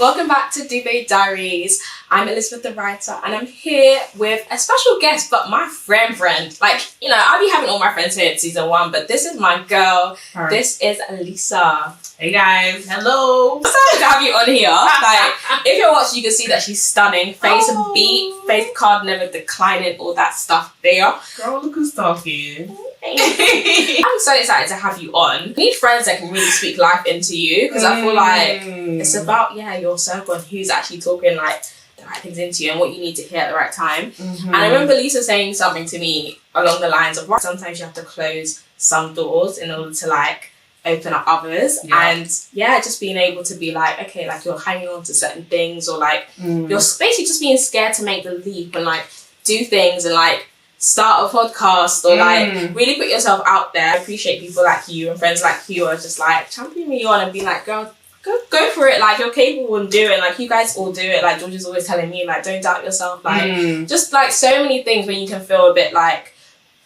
Welcome back to Duvet Diaries. I'm Elizabeth the writer and I'm here with a special guest, but my friend. Like, you know, I'll be having all my friends here in season 1, but this is my girl. Her. This is Lisa. Hey guys, hello. I'm excited to have you on here. Like, if you're watching, you can see that she's stunning. Face beat, face card never declining, all that stuff there. Girl, look who's talking. I'm so excited to have you on. We need friends that can really speak life into you, because I feel like it's about your circle and who's actually talking like the right things into you and what you need to hear at the right time. And I remember Lisa saying something to me along the lines of, sometimes you have to close some doors in order to like open up others. And just being able to be like, okay, like you're hanging on to certain things, or like you're basically just being scared to make the leap and like do things and like start a podcast or like really put yourself out there. I appreciate people like you and friends like you are just like championing me on and being like, girl, go for it, like you're capable and do it, like you guys all do it. Like George is always telling me, like, don't doubt yourself, like just like so many things when you can feel a bit like,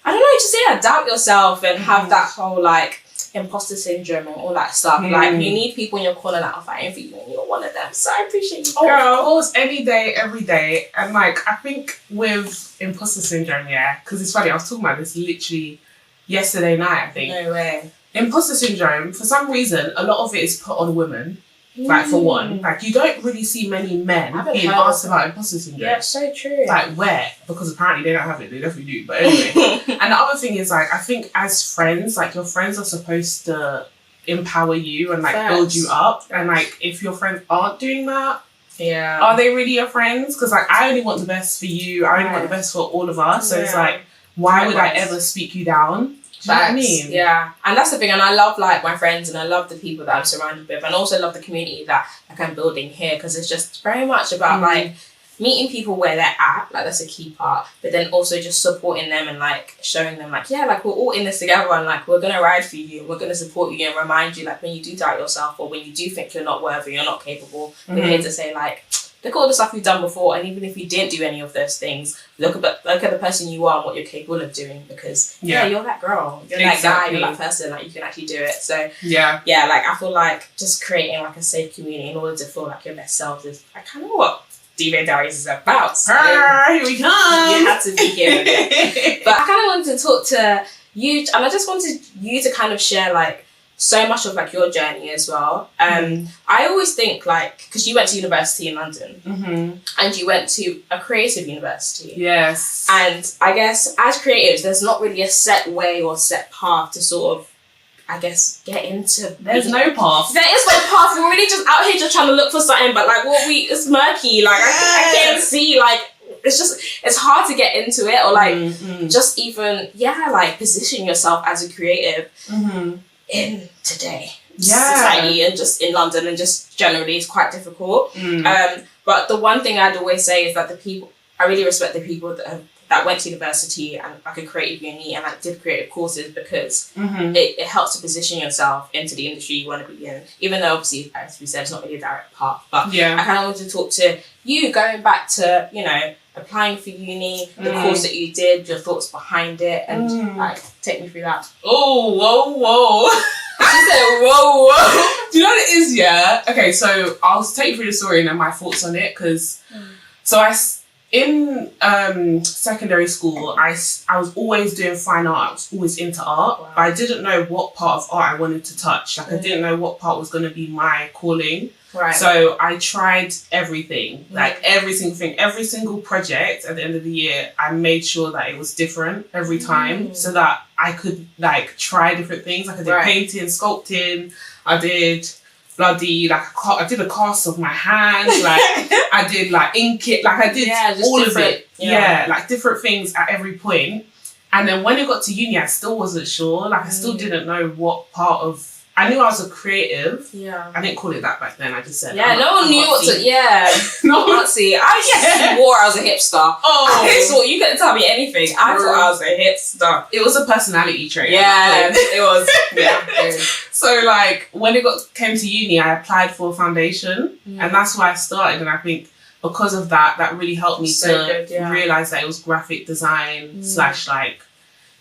I don't know, just doubt yourself and have that whole like imposter syndrome and all that stuff. Like you need people in your corner that are fighting for you and you're one of them. So I appreciate you, girl. Of course, any day, every day. And like, I think with imposter syndrome, because it's funny, I was talking about this literally yesterday night, I think. No way. Imposter syndrome, for some reason, a lot of it is put on women. Like, for one, like you don't really see many men being asked about imposter syndrome. Yeah, so true. Like, where? Because apparently they don't have it. They definitely do. But anyway. And the other thing is, like, I think as friends, like, your friends are supposed to empower you and, like, build you up. And, like, if your friends aren't doing that, are they really your friends? Because, like, I only want the best for you. I only want the best for all of us. So it's like, why would I ever speak you down? Do you know what I mean? Yeah, and that's the thing, and I love like my friends and I love the people that I'm surrounded with, and also love the community that like I'm building here, because it's just very much about like meeting people where they're at, like that's a key part, but then also just supporting them and like showing them like, like we're all in this together and like we're gonna ride for you and we're gonna support you and remind you like when you do doubt yourself or when you do think you're not worthy, you're not capable, we're here to say like, look at all the stuff you've done before, and even if you didn't do any of those things, look at the person you are and what you're capable of doing, because you're that girl, you're that guy, you're that person, like you can actually do it. So like I feel like just creating like a safe community in order to feel like your best self is like kind of what Duvet Diaries is about. So here we come. You had to be here with it. But I kind of wanted to talk to you, and I just wanted you to kind of share like so much of like your journey as well. I always think like, because you went to university in London and you went to a creative university. Yes. And I guess as creatives, there's not really a set way or set path to sort of, I guess, get into. There's no path. There is no path. We're really just out here just trying to look for something, but like it's murky. Like I can't see, like it's hard to get into it, or like just even like position yourself as a creative in today society, and just in London and just generally it's quite difficult. But the one thing I'd always say is that I really respect the people that went to university and like a creative uni and like did creative courses, because it helps to position yourself into the industry you want to be in, even though obviously, as we said, it's not really a direct path. But I kind of wanted to talk to you going back to, you know, applying for uni, the course that you did, your thoughts behind it, and like take me through that. Oh, whoa. She said, whoa. Do you know what it is? Yeah. Okay, so I'll take you through the story and then my thoughts on it, because in secondary school, I was always doing fine art. I was always into art, but I didn't know what part of art I wanted to touch. Like I didn't know what part was going to be my calling. Right. So I tried everything, like every single thing, every single project. At the end of the year, I made sure that it was different every time, so that I could like try different things. Like I did painting, sculpting. I did bloody I did a cast of my hand. Like I did like ink it. Like I did all of it. Like different things at every point. And then when it got to uni, I still wasn't sure. Like I still didn't know what part of. I knew I was a creative. Yeah. I didn't call it that back then. I just said. Yeah, no one knew what to. Yeah. No one see. I swore I was a hipster. Oh. I swore you couldn't tell me anything. I thought I was a hipster. It was a personality trait. Yeah, it was. Yeah. So like when it came to uni, I applied for a foundation, and that's why I started. And I think because of that really helped me to realize that it was graphic design / like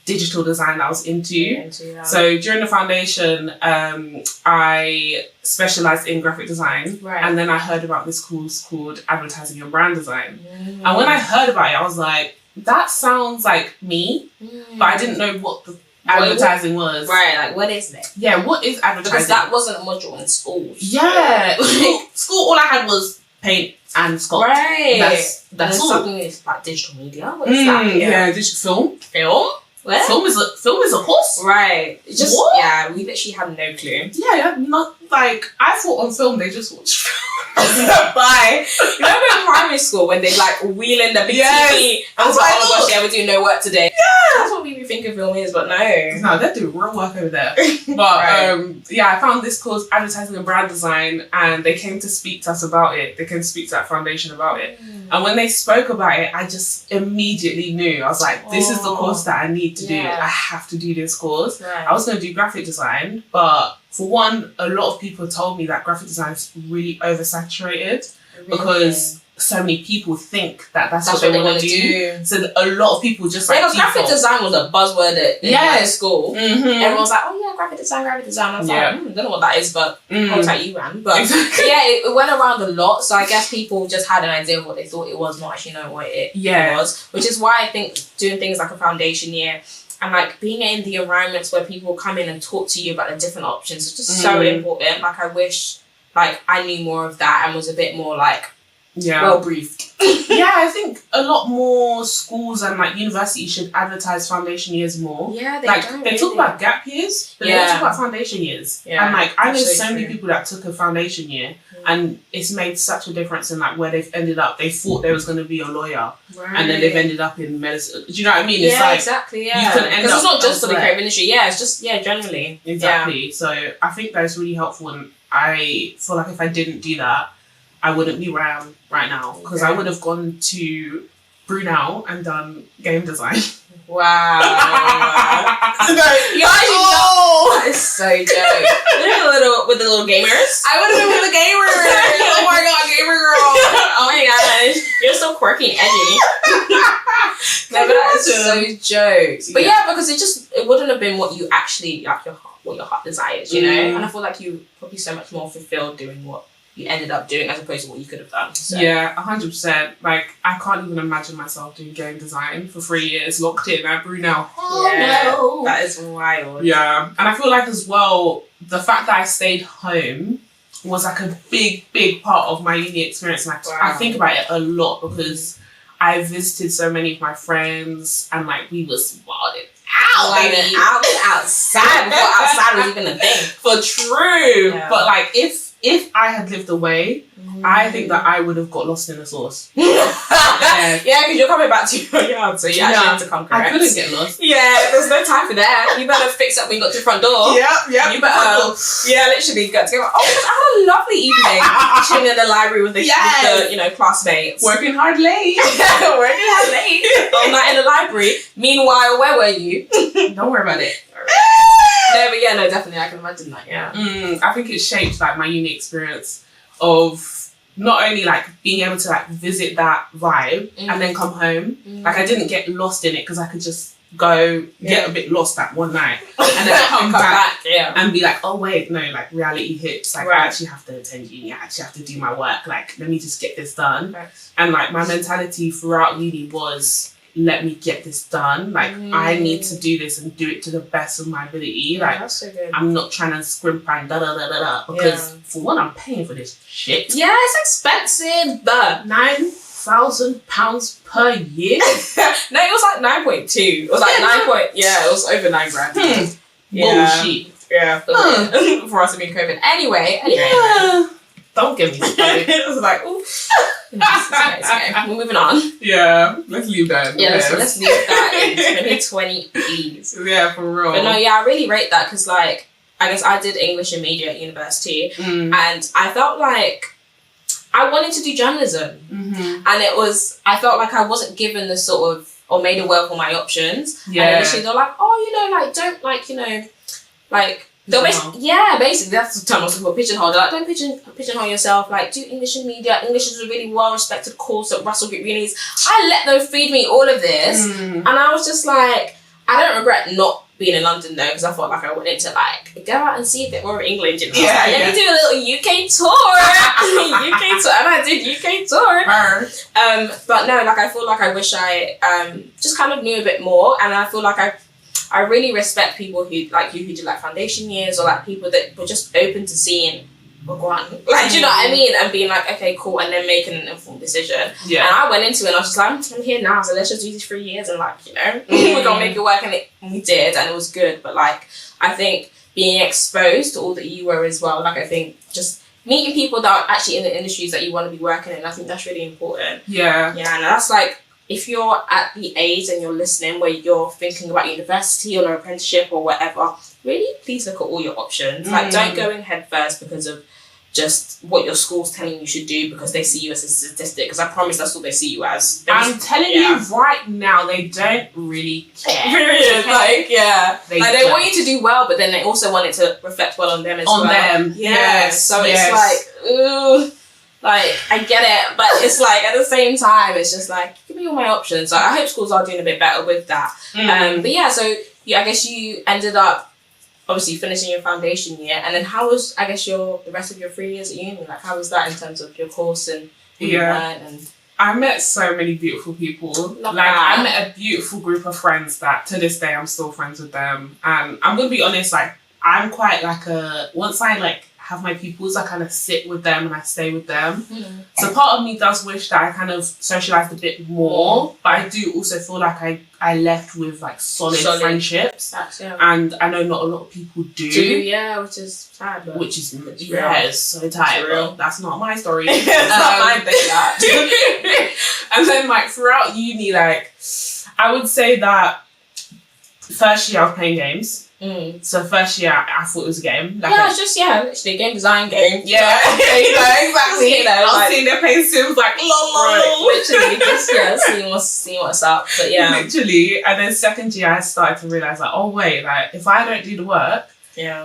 digital design that I was into. Yeah. So during the foundation, I specialised in graphic design. Right. And then I heard about this course called advertising and brand design. And when I heard about it, I was like, that sounds like me. But I didn't know what the advertising was. Right, like what is it? Yeah, what is advertising? Because that wasn't a module in school. Yeah. School, all I had was paint and sculpt. Right. That's all. Something is like digital media. What is that? Yeah, digital film. Film? What? Film is a course. Right. Just what? Yeah, we literally had no clue. Yeah, not like I thought on film they just watched film. Bye. You remember in primary school when they like wheel in the big TV and was like, oh my gosh, yeah, we're doing no work today. Yeah. That's what we think of film is, but no. No, they're doing real work over there. But yeah, I found this course, advertising and brand design, and they came to speak to us about it. They came to speak to that foundation about it. And when they spoke about it, I just immediately knew. I was like, this is the course that I need to do. I have to do this course. Right. I was going to do graphic design, but for one, a lot of people told me that graphic design is really oversaturated because so many people think that that's what they want to do. So a lot of people just like graphic design was a buzzword at school. Everyone was like, oh yeah, graphic design. I was like, I don't know what that is, but I was like, you ran. But yeah, it went around a lot. So I guess people just had an idea of what they thought it was, not actually knowing what it was. Which is why I think doing things like a foundation year and like being in the environments where people come in and talk to you about the different options is just so important. Like I wish like I knew more of that and was a bit more like well briefed. Yeah, I think a lot more schools and like universities should advertise foundation years more. Yeah, they talk about gap years, but they don't talk about foundation years. Yeah, and like I know so many people that took a foundation year and it's made such a difference in like where they've ended up. They thought they was going to be a lawyer and then they've ended up in medicine. Do you know what I mean? It's like, exactly. Yeah, you can end up it's not just for the creative industry. Yeah, it's just generally. Exactly. So I think that's really helpful, and I feel like if I didn't do that, I wouldn't be where I am right now because I would have gone to Brunel and done game design. Wow. That is so dope. With the little gamers. I would have been with the gamers. Oh my god, gamer girl. Oh my gosh. You're so quirky and edgy. No, but that is so jokes. But yeah, because it wouldn't have been what you actually like what your heart desires, you know? And I feel like you probably so much more fulfilled doing what you ended up doing as opposed to what you could have done. So. Yeah, 100%. Like, I can't even imagine myself doing game design for 3 years, locked in at Brunel. No. That is wild. Yeah. And I feel like as well, the fact that I stayed home was like a big, big part of my uni experience. And I think about it a lot because I visited so many of my friends and like we was wilding out, baby. Outside before outside was even a thing. For true. Yeah. But like if I had lived away, I think that I would have got lost in the sauce. Yeah, because you're coming back to your yard, so you actually have to come correct. I couldn't get lost. Yeah, there's no time for that. You better fix up when you got to the front door. Yeah. You better, literally got to go. Oh, I had a lovely evening chilling in the library with the classmates. Working hard late. All night in the library. Meanwhile, where were you? Don't worry about it. No, but definitely, I can imagine that. Yeah. I think it shaped like my uni experience of not only like being able to like visit that vibe and then come home. Like I didn't get lost in it because I could just go get a bit lost that one night and then come back and be like, oh wait, no, like reality hits. Like I actually have to attend uni. I actually have to do my work. Like let me just get this done. Right. And like my mentality throughout uni was, let me get this done. Like I need to do this and do it to the best of my ability. Like that's so good. I'm not trying to scrimp and because for one, I'm paying for this shit. Yeah, it's expensive. £9,000 per year. No, it was like 9.2. It was like it was over $9,000. Bullshit. Yeah. For us to be in COVID. Anyway. Don't get me started. It was like, ooh. It's okay. We're moving on. Yeah, let's leave that. Yeah, let's leave that in 2020, please. Yeah, for real. But no, I really rate that because, like, I guess I did English and media at university, and I felt like I wanted to do journalism, and I felt like I wasn't given the sort of or made aware of all my options. Yeah. And initially they're like, oh, don't they'll basically that's the term I was looking for, pigeonhole. They're like, don't pigeonhole yourself, like do English and media. English is a really well respected course at Russell Group Unis. I let them feed me all of this and I was just like, I don't regret not being in London though, because I felt like I wanted to like go out and see a bit more of England. You know? Let me do a little UK tour, UK tour, and I did UK tour. But no, like I feel like I wish I just kind of knew a bit more, and I feel like I really respect people who like you who do like foundation years, or like people that were just open to seeing. Like, do you know what I mean? And being like, okay, cool, and then making an informed decision. Yeah. And I went into it and I was just like, I'm here now, so let's just do these 3 years and like, you know, we're gonna make it work, and we did, and it was good. But like, I think being exposed to all that you were as well, like I think just meeting people that are actually in the industries that you want to be working in, I think that's really important. Yeah. Yeah, and that's like, if you're at the age and you're listening where you're thinking about university or an apprenticeship or whatever, really please look at all your options. Like, don't go in head first because of just what your school's telling you should do, because they see you as a statistic, because I promise that's all they see you as. I'm telling you right now, they don't really care. Like, they want you to do well, but then they also want it to reflect well on them as well. On them. Yes. So it's like, ooh, like, I get it, but it's like, at the same time, it's just like, give me all my options. So I hope schools are doing a bit better with that. But yeah, so I guess you ended up obviously finishing your foundation year, and then how was, I guess, the rest of your 3 years at uni? Like, how was that in terms of your course and who you learned? And I met so many beautiful people. I met a beautiful group of friends that to this day I'm still friends with them. And I'm gonna be honest, like, I'm quite like once I like have my pupils, I kind of sit with them and I stay with them. So part of me does wish that I kind of socialised a bit more, but I do also feel like I left with like solid friendships. And I know not a lot of people do. Which is sad. Which is, it's so tight. But that's not my story. It's not my thing. And then like throughout uni, like, I would say that first year I was playing games. So first year I thought it was a game. Like it's just literally game design game. Yeah, exactly. I was sitting there playing Sims like lol. Literally just seeing what's up. But yeah, literally. And then second year I started to realise like, oh wait, like if I don't do the work,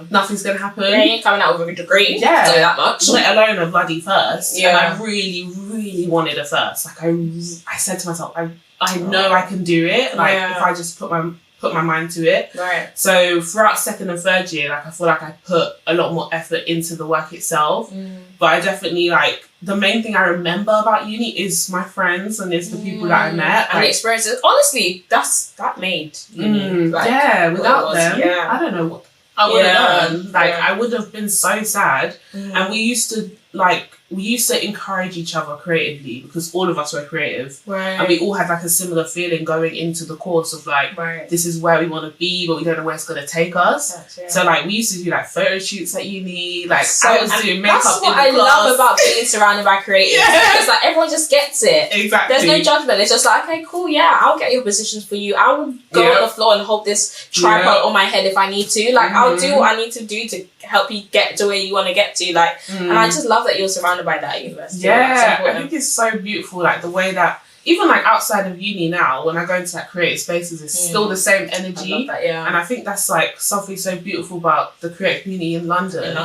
nothing's gonna happen. Yeah, you ain't coming out with a degree. Yeah, do that much. Let alone a bloody first. Yeah, and I really, really wanted a first. Like I said to myself, I know I can do it. Like if I just put my mind to it. Right. So throughout second and third year, like I feel like I put a lot more effort into the work itself. But I definitely like the main thing I remember about uni is my friends and it's the people that I met and the experiences. Honestly, that made uni. Without them, I don't know what I would have done. Like I would have been so sad. And we used to encourage each other creatively because all of us were creative. Right. And we all had like a similar feeling going into the course of like, this is where we want to be, but we don't know where it's going to take us. So like we used to do like photo shoots at uni. Like I was doing makeup that's what I love about being surrounded by creatives. It's like everyone just gets it. Exactly. There's no judgment. It's just like, okay, cool, I'll get your positions for you. I will go on the floor and hold this tripod on my head if I need to. Like I'll do what I need to do to help you get to where you want to get to. Like, and I just love that you're surrounded by that at university. I think it's so beautiful, like the way that even like outside of uni now, when I go into like creative spaces, it's still the same energy. I love that, and I think that's like something so beautiful about the creative community in London.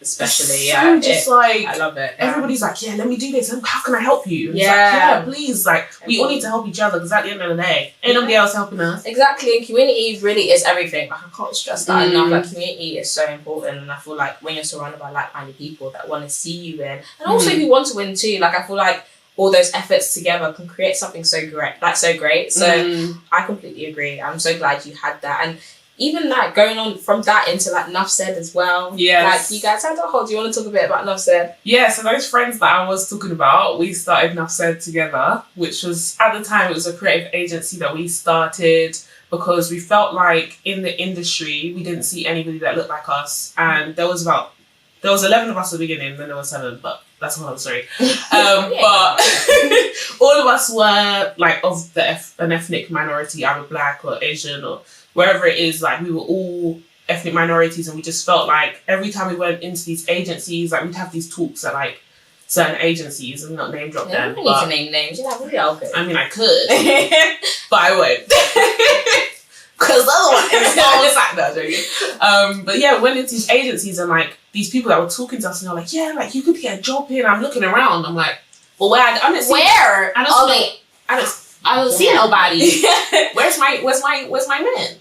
Especially. I love it. Everybody's like, let me do this. How can I help you? And it's like, please. Like we all need to help each other because at the end of the day, ain't nobody else helping us. Exactly. And community really is everything. Like I can't stress that enough. Like community is so important, and I feel like when you're surrounded by like-minded people that want to see you win, and also who want to win too. Like I feel like all those efforts together can create something so great. So I completely agree. I'm so glad you had that. And even like going on from that into like Enough Said as well. Yes. Like you guys had a whole, do you want to talk a bit about Enough Said? Yeah, so those friends that I was talking about, we started Enough Said together, which was, at the time, it was a creative agency that we started because we felt like in the industry, we didn't see anybody that looked like us. And there was 11 of us at the beginning, then there was 7, but that's another story. But all of us were like of an ethnic minority, either Black or Asian or wherever it is. Like we were all ethnic minorities, and we just felt like every time we went into these agencies, like we'd have these talks at like certain agencies, and not name drop them. You don't need to name names. You're like, really okay. I mean, I could, but I won't. Because otherwise, it's like that, joking. But yeah, we went into these agencies and like these people that were talking to us and they're like, like you could get a job here. And I'm looking around. I'm like, well, where? I don't see. Where? I don't I don't see nobody. Where's my man? Where's my man? Where's my friend?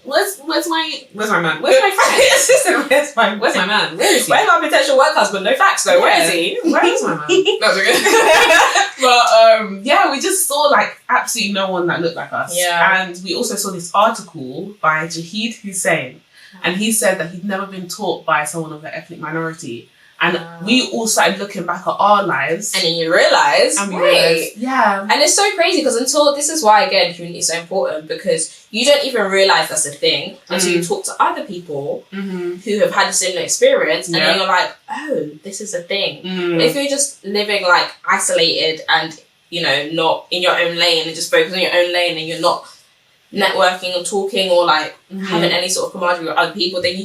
Where's my man? Where is he? Where's my potential work husband? No facts though. Where is he? Where is my man? That's okay. But we just saw like absolutely no one that looked like us. Yeah. And we also saw this article by Jahid Hussein, and he said that he'd never been taught by someone of the ethnic minority. And we all started looking back at our lives. And then you realise, yeah. And it's so crazy because this is why, again, community is so important, because you don't even realise that's a thing until you talk to other people who have had a similar experience, and then you're like, oh, this is a thing. But if you're just living like isolated and, you know, not in your own lane and just focused on your own lane, and you're not networking or talking or like having any sort of camaraderie with other people, then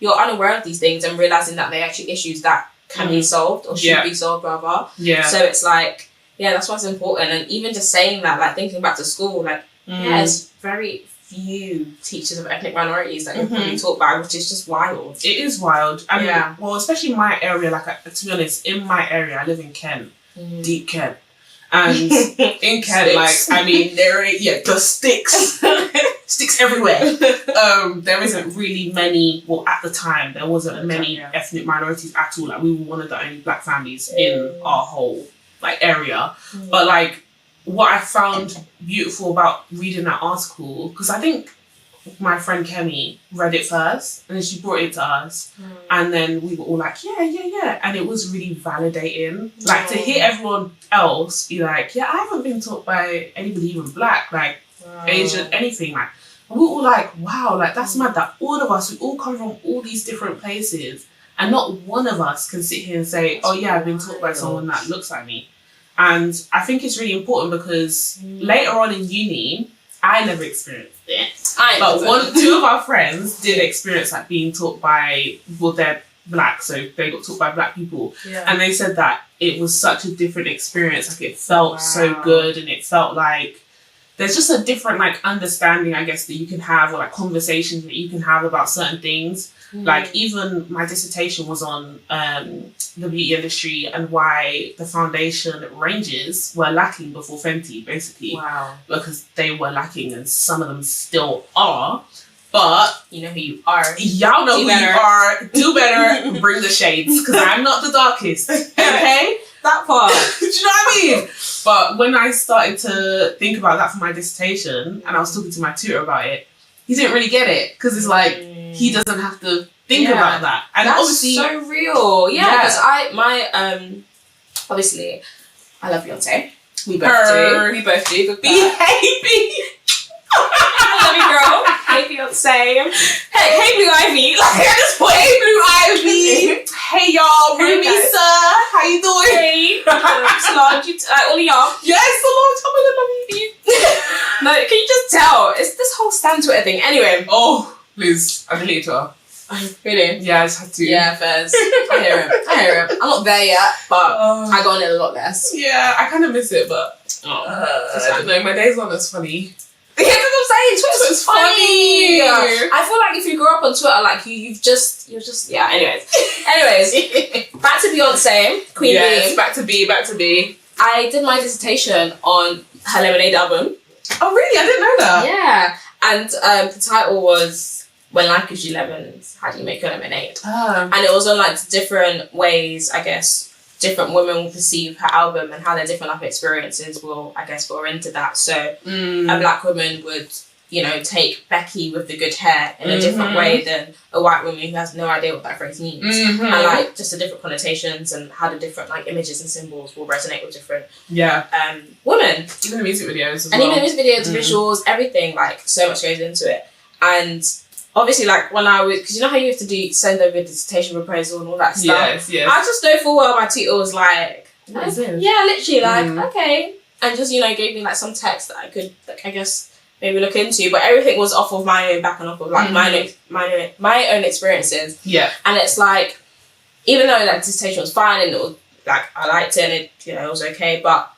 you're unaware of these things and realising that they're actually issues that can be solved or should be solved, rather. Yeah. So it's like, that's what's important. And even just saying that, like thinking back to school, like, there's very few teachers of ethnic minorities that you're probably taught by, which is just wild. It is wild. I mean, well, especially in my area, like, to be honest, in my area, I live in Kent, deep Kent. And in Kent, like, I mean, there are, the sticks everywhere. There isn't really many, well, at the time, there wasn't many ethnic minorities at all. Like, we were one of the only black families in our whole, like, area. But, like, what I found beautiful about reading that article, because I think my friend Kemi read it first, and then she brought it to us, and then we were all like, yeah, and it was really validating, like to hear everyone else be like, I haven't been taught by anybody even black, like Asian, anything, like, and we were all like, wow, like that's mad that all of us, we all come from all these different places, and not one of us can sit here and say, I've been taught by someone that looks like me. And I think it's really important because later on in uni, I never experienced it. But two of our friends did experience like being taught by, well, they're black, so they got taught by black people. And they said that it was such a different experience. Like it felt so good, and it felt like there's just a different like understanding, I guess, that you can have, or like conversations that you can have about certain things. Like even my dissertation was on the beauty industry and why the foundation ranges were lacking before Fenty, basically. Wow. Because they were lacking, and some of them still are. But you know who you are. Y'all know who you are. Do better. Bring the shades, because I'm not the darkest. Okay? That part. Do you know what I mean? But when I started to think about that for my dissertation, and I was talking to my tutor about it, he didn't really get it, because it's like he doesn't have to think about that. And that's obviously so real. Because obviously I love Beyonce. We both do. But baby. I love you, girl. Hey Beyonce. Hey Blue Ivy. Like at this point, hey Blue Ivy. Hey y'all, Ruby sir. How you doing? Hey. Solange, all of y'all. Yes, Solange. I'm gonna love you. No, can you just tell? It's this whole Stan Twitter thing. Anyway. Oh, Liz, I deleted her. Really? Yeah, I just had to. Yeah, fairs. I hear him. I'm not there yet, but I got on it a lot less. Yeah, I kind of miss it, but I don't know. My days aren't as funny. Yeah, that's what I'm saying. Twitter's funny. I feel like if you grow up on Twitter, like you're just Anyways, back to Beyonce, Queen Bee. Back to B. I did my dissertation on her Lemonade album. Oh really? I didn't know that. Yeah, and the title was "When Life Gives You Lemons, How Do You Make Your Lemonade?" And it was on like different ways, I guess, different women will perceive her album and how their different life experiences will, I guess, go into that. So a black woman would, take Becky with the good hair in a different way than a white woman who has no idea what that phrase means. And like just the different connotations and how the different like images and symbols will resonate with different women. Even the music videos as well. And even the music videos, visuals, everything, like so much goes into it. And obviously, like when I was, because you know how you have to send over a dissertation proposal and all that stuff. Yes. I just know full well my tutor was like, what is this? Yeah, literally, like okay, and just gave me like some text that I could, like, I guess maybe look into. But everything was off of my own back and off of like my own experiences. Yeah, and it's like, even though that dissertation was fine and it was like I liked it and it it was okay, but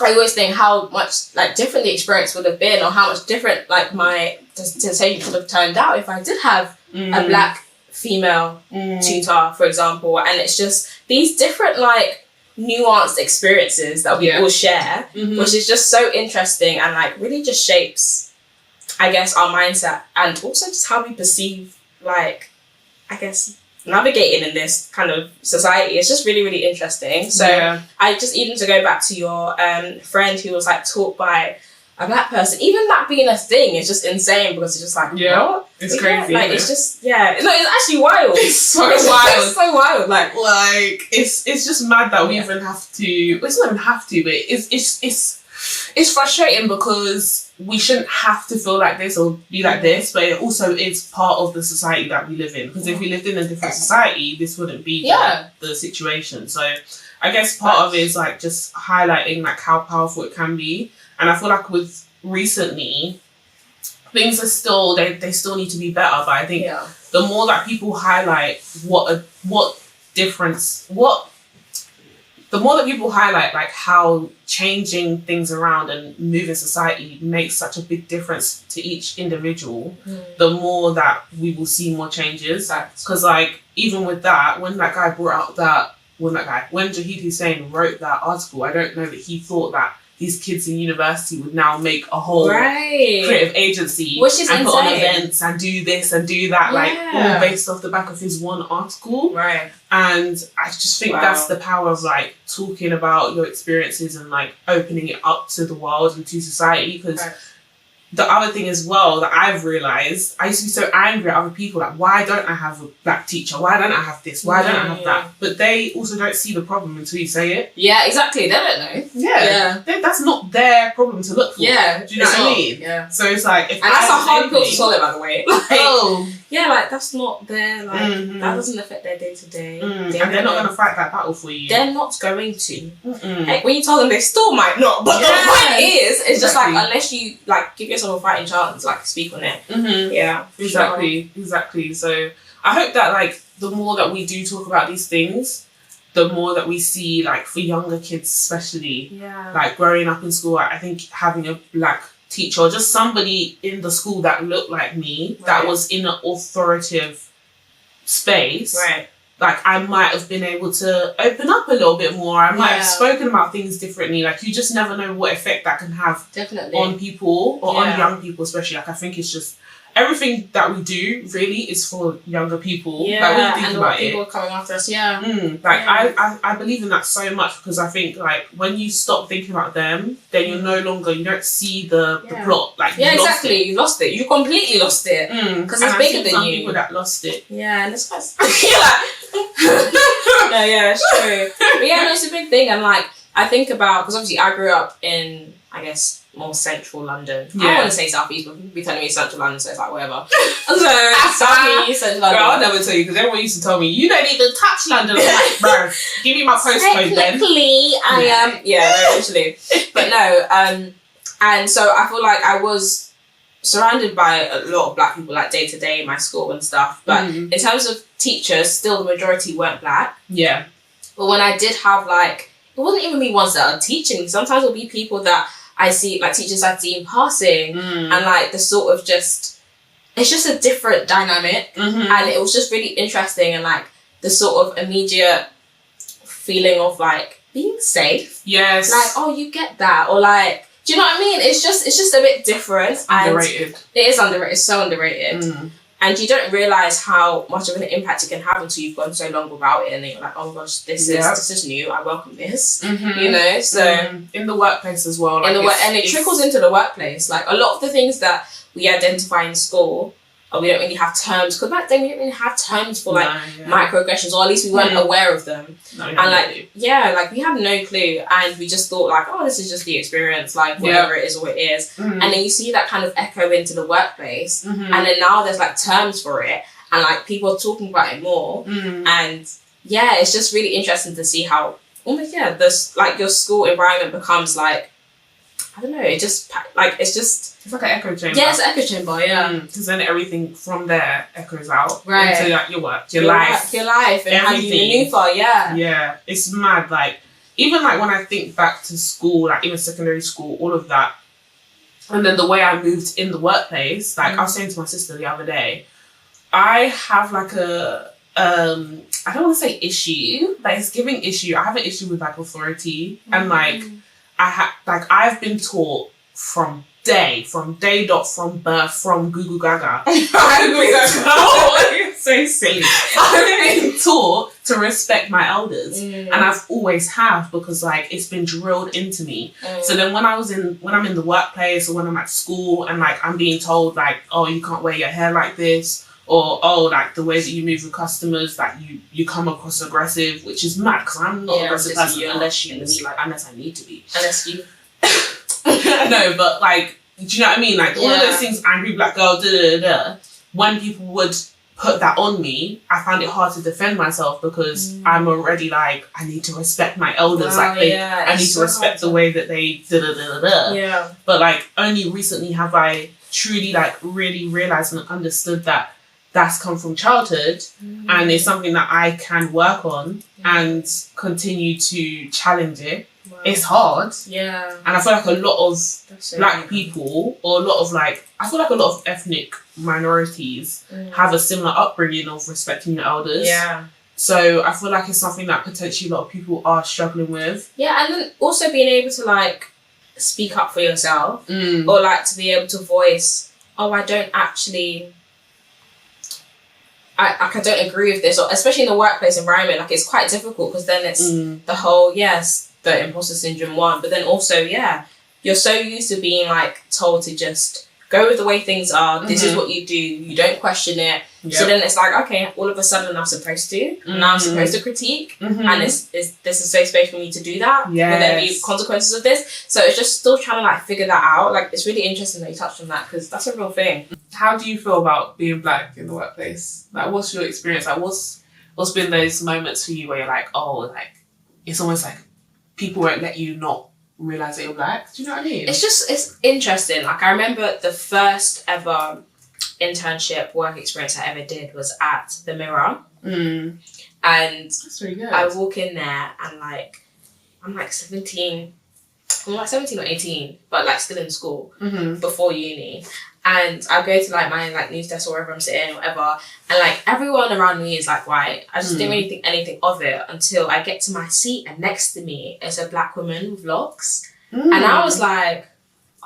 I always think how much like different the experience would have been, or how much different like my dissertation could have turned out if I did have a black female tutor, for example. And it's just these different like nuanced experiences that we all share, Mm-hmm. which is just so interesting and like really just shapes, I guess, our mindset and also just how we perceive, like, I guess, navigating in this kind of society. It's just really, really interesting. So I just, even to go back to your friend who was like taught by a black person, even that being a thing is just insane, because it's just like, what? It's crazy. Like, it's just, no, it's actually wild. It's so wild. It's so wild. Like it's just mad that we even have to. It's not even have to, but it's frustrating because we shouldn't have to feel like this or be like this, but it also is part of the society that we live in. Because if we lived in a different society, this wouldn't be the situation. So I guess part of it is like just highlighting like how powerful it can be. And I feel like with recently, things are still, they still need to be better. But I think the more that people highlight the more that people highlight like how changing things around and moving society makes such a big difference to each individual, the more that we will see more changes. Because like, even with that, when Jahid Hussein wrote that article, I don't know that he thought that these kids in university would now make a whole creative agency, which is and insane. Put on events and do this and do that, like all based off the back of his one article. Right. And I just think that's the power of like talking about your experiences and like opening it up to the world and to society. Because the other thing as well that I've realised, I used to be so angry at other people, like, why don't I have a black teacher? Why don't I have this? Why don't I have that? But they also don't see the problem until you say it. Yeah, exactly. They don't know. That's not their problem to look for. Yeah. Do you know what I mean? Yeah. So it's like, if and that's a hard pill to swallow, by the way. Like, yeah, like that's not their, like, that doesn't affect their day to day. And they're not going to fight that battle for you. They're not going to. Like, when you tell them, they still might not. But the point is, it's just like, unless you like give yourself a fighting chance, like speak on it. Yeah, exactly. So I hope that like the more that we do talk about these things, the more that we see, like for younger kids especially, like growing up in school, I think having a black teacher or just somebody in the school that looked like me, that was in an authoritative space, like I might have been able to open up a little bit more. I might have spoken about things differently. Like, you just never know what effect that can have on people or on young people especially. Like, I think it's just everything that we do really is for younger people. Yeah, like, we think and about people coming after us. I believe in that so much, because I think like when you stop thinking about them, then you're no longer, you don't see the plot. Like, exactly. You lost it. You completely lost it. Because it's bigger than some you. People that lost it. Yeah, and it's no, yeah, it's true. But yeah, no, it's a big thing. And like, I think about, because obviously I grew up in, I guess, more central London. I don't want to say southeast, but people be telling me central London, so it's like whatever. So southeast, central London. Girl, I'll never tell you, because everyone used to tell me, you don't even touch London. I'm like, bro, give me my postcode then. Technically, I am. Yeah, no, literally. But no, and so I feel like I was surrounded by a lot of black people, like day to day in my school and stuff. But in terms of teachers, still the majority weren't black. Yeah. But when I did have like, it wasn't even me ones that are teaching. Sometimes it'll be people that I see, like teachers I see in passing, and like the sort of just, it's just a different dynamic, and it was just really interesting, and like the sort of immediate feeling of like being safe. Yes. Like, oh, you get that, or like, do you know what I mean? It's just a bit different. It's underrated. It is underrated. It's so underrated. And you don't realise how much of an impact it can have until you've gone so long without it, and then you're like, oh my gosh, this is new. I welcome this. You know, so in the workplace as well. Like, and it trickles into the workplace. Like, a lot of the things that we identify in school, we don't really have terms, because back then we didn't really have terms for like microaggressions, or at least we weren't aware of them. And like, like we have no clue, and we just thought like, oh, this is just the experience, like whatever it is or it is. And then you see that kind of echo into the workplace, and then now there's like terms for it, and like people are talking about it more, and it's just really interesting to see how almost this like your school environment becomes like, I don't know, it's like an echo chamber. Yeah, it's an echo chamber, because then everything from there echoes out into like your work, your life, and how you maneuver. Yeah, it's mad. Like, even like when I think back to school, like even secondary school, all of that, and then the way I moved in the workplace. Like, I was saying to my sister the other day, I have like a I don't want to say issue, but it's giving issue. I have an issue with like authority, and like I've been taught from day dot, from birth, from Google Gaga. So silly. I've been taught to respect my elders, and I've always have, because like it's been drilled into me. So then when I'm in the workplace, or when I'm at school, and like I'm being told like, oh, you can't wear your hair like this, or oh, like the way that you move with customers, like you come across aggressive, which is mad, because I'm not aggressive person unless I need to be. Unless you. No, but like, do you know what I mean? Like all of those things, angry black girl, when people would put that on me, I found it hard to defend myself, because I'm already like, I need to respect my elders. Wow, like I need to respect the way that they Yeah. But like only recently have I truly like really realized and understood that that's come from childhood, and it's something that I can work on and continue to challenge it. Wow. It's hard. Yeah. And I feel like a lot of black people, or a lot of like, I feel like a lot of ethnic minorities have a similar upbringing of respecting your elders. Yeah. So I feel like it's something that potentially a lot of people are struggling with. Yeah, and then also being able to like speak up for yourself, or like to be able to voice, oh, I don't actually... I don't agree with this, or especially in the workplace environment, like it's quite difficult, because then it's the whole, the imposter syndrome one, but then also, you're so used to being like told to just go with the way things are. This is what you do. You don't question it. Yep. So then it's like, okay, all of a sudden I'm supposed to. Now I'm supposed to critique, and this is a safe space for me to do that. Yes. Will there be consequences of this? So it's just still trying to like figure that out. Like it's really interesting that you touched on that, because that's a real thing. How do you feel about being black in the workplace? Like, what's your experience? Like, what's been those moments for you where you're like, oh, like it's almost like people won't let you not realize that you're black? Do you know what I mean? It's interesting. Like I remember the first ever internship work experience I ever did was at the Mirror, and that's really good. I walk in there and like I'm like 17 or 18, but like still in school before uni. And I go to like my like news desk or wherever I'm sitting, whatever, and like everyone around me is like white. I just didn't really think anything of it until I get to my seat, and next to me is a black woman with locks, and I was like,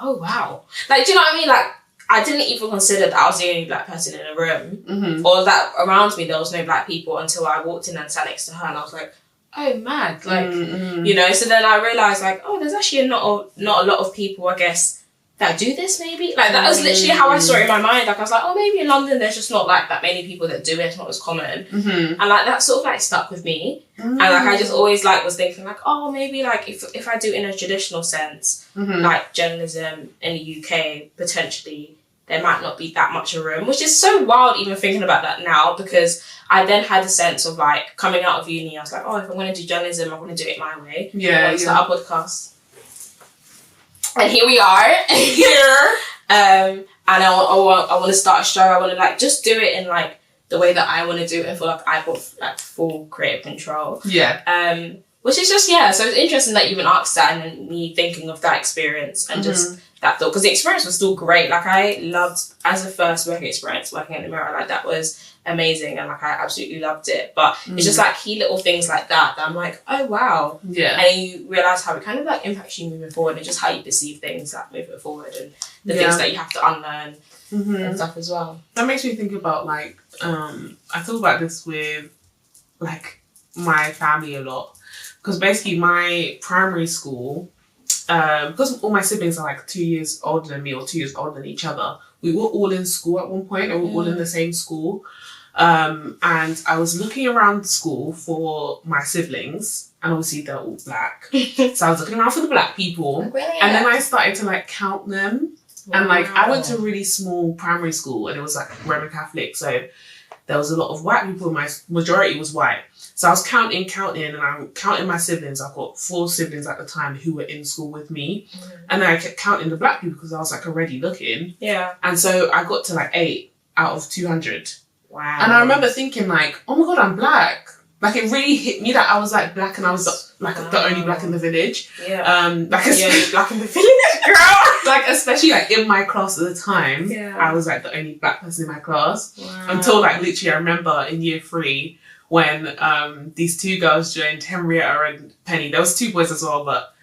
oh wow, like do you know what I mean? Like I didn't even consider that I was the only black person in the room, or that around me there was no black people, until I walked in and sat next to her, and I was like, oh mad, like you know. So then I realized like, oh, there's actually not a lot of people, I guess, that do this maybe. Like that was literally how I saw it in my mind. Like I was like, oh, maybe in London there's just not like that many people that do it. It's not as common. And like that sort of like stuck with me. And like I just always like was thinking like, oh, maybe like if I do in a traditional sense, like journalism in the UK, potentially there might not be that much room, which is so wild even thinking about that now, because I then had a sense of like coming out of uni, I was like, oh, if I'm going to do journalism, I'm going to do it my way. I want to start a podcast. And here we are. And I want to start a show. I want to like just do it in like the way that I want to do it, and feel like I've got like full creative control. Which is just, so it's interesting that you even asked that, and then me thinking of that experience and just that thought, because the experience was still great. Like I loved, as a first work experience, working at the Mirror, like that was amazing, and like I absolutely loved it. But it's just like key little things like that I'm like, oh wow. And you realise how it kind of like impacts you moving forward, and just how you perceive things like moving forward, and the things that you have to unlearn and stuff as well. That makes me think about like I talk about this with like my family a lot, because basically my primary school, because all my siblings are like 2 years older than me, or 2 years older than each other, we were all in school at one point, and we were all in the same school. And I was looking around school for my siblings, and obviously they're all black. So I was looking around for the black people, and then I started to like count them. And like I went to a really small primary school, and it was like Roman Catholic, so there was a lot of white people. My majority was white. So I was counting, and I'm counting my siblings. I've got 4 siblings at the time who were in school with me. And then I kept counting the black people, because I was like already looking. And so I got to like 8 out of 200. Wow. And I remember thinking like, oh my God, I'm black. Like it really hit me that I was like black, and I was like the only black in the village. Like black in the village, girl. Like especially like in my class at the time, I was like the only black person in my class. Until like literally I remember in year 3, when these two girls joined, Henrietta and Penny. There was two boys as well, but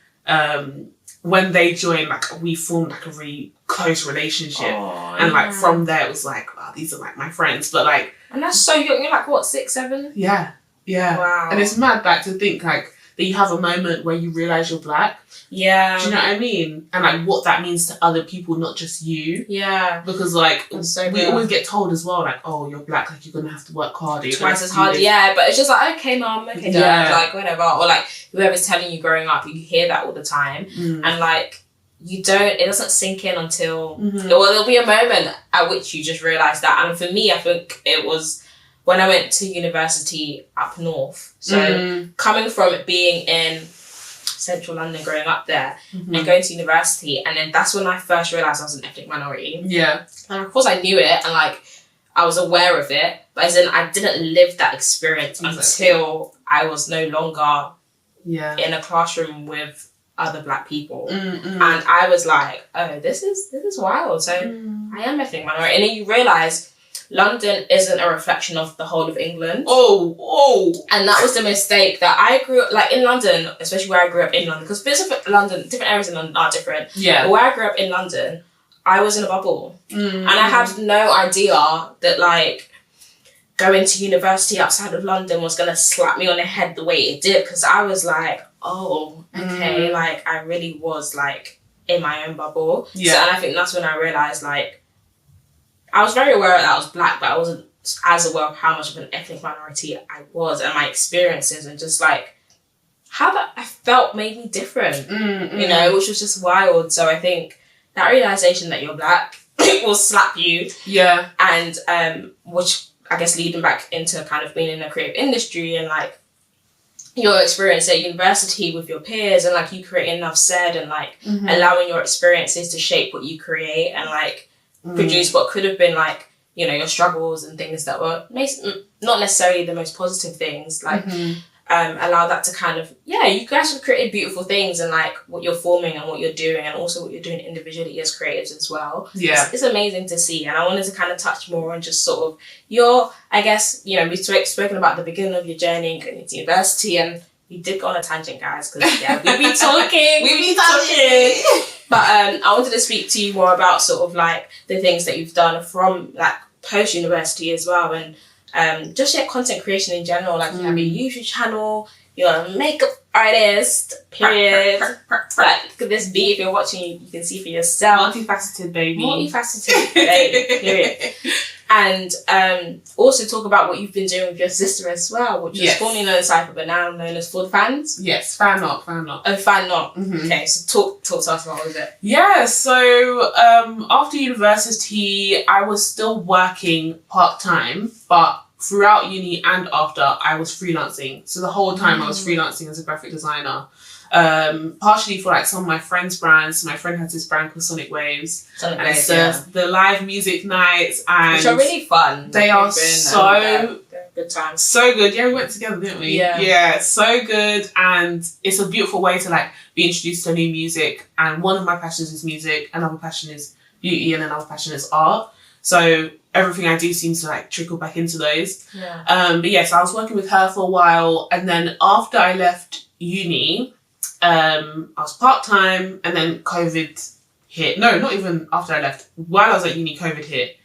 when they joined, like, we formed like a really close relationship. And like from there it was like, wow, these are like my friends. But like, and that's so young. You're like what, 6, 7? Yeah. Wow. And it's mad, like, to think like that you have a moment where you realise you're black. Yeah. Do you know what I mean? And like what that means to other people, not just you. Yeah. Because like so we always get told as well, like, oh, you're black, like you're gonna have to work harder. Twice as hard, yeah. But it's just like, okay, mum, okay, dad, like whatever. Or like whoever's telling you growing up, you hear that all the time, and like it doesn't sink in until there'll be a moment at which you just realise that. And for me, I think it was when I went to university up north. So coming from being in central London, growing up there, and going to university, and then that's when I first realised I was an ethnic minority. Yeah. And of course I knew it, and like I was aware of it, but as in I didn't live that experience until I was no longer in a classroom with other black people. And I was like, oh, this is wild. So I am ethnic minority. And then you realise London isn't a reflection of the whole of England. And that was the mistake that I grew up, like in London, especially where I grew up in London, because different areas in London are different. Yeah. But where I grew up in London, I was in a bubble. And I had no idea that like going to university outside of London was going to slap me on the head the way it did, because I was like, oh, okay, like I really was like in my own bubble. Yeah. So, and I think that's when I realised like, I was very aware that I was black, but I wasn't as aware of how much of an ethnic minority I was, and my experiences, and just like how that I felt made me different, you know, which was just wild. So I think that realisation that you're black, it will slap you. Yeah. And which I guess leading back into kind of being in the creative industry, and like your experience at university with your peers, and like you creating enough said, and like allowing your experiences to shape what you create, and like produce what could have been like, you know, your struggles and things that were not necessarily the most positive things, like allow that to kind of, you guys have created beautiful things, and like what you're forming and what you're doing, and also what you're doing individually as creatives as well. It's amazing to see. And I wanted to kind of touch more on just sort of your, I guess, you know, we've spoken about the beginning of your journey and going into university, and we did go on a tangent, guys, because we be talking. But I wanted to speak to you more about sort of like the things that you've done from like post-university as well, and just content creation in general. Like you have a YouTube channel, you're a makeup artist, period. Like look at this beat, if you're watching, you can see for yourself. Multifaceted baby, period. And also talk about what you've been doing with your sister as well, which was formerly known as Cypher, but now known as For the Fans. Yes, Fan Not. Oh, Fan Not. Okay, so talk to us about what was it. Yeah, so after university, I was still working part-time, but throughout uni and after, I was freelancing. So the whole time I was freelancing as a graphic designer. Partially for like some of my friends' brands. So my friend has this brand called Sonic Waves. The live music nights, and which are really fun. They are so good times. So good. Yeah, we went together, didn't we? Yeah, so good. And it's a beautiful way to like be introduced to new music. And one of my passions is music, another passion is beauty, and another passion is art. So everything I do seems to like trickle back into those. But yes, I was working with her for a while, and then after I left uni, I was part-time, and then COVID hit. No, not even after I left. While I was at uni, COVID hit.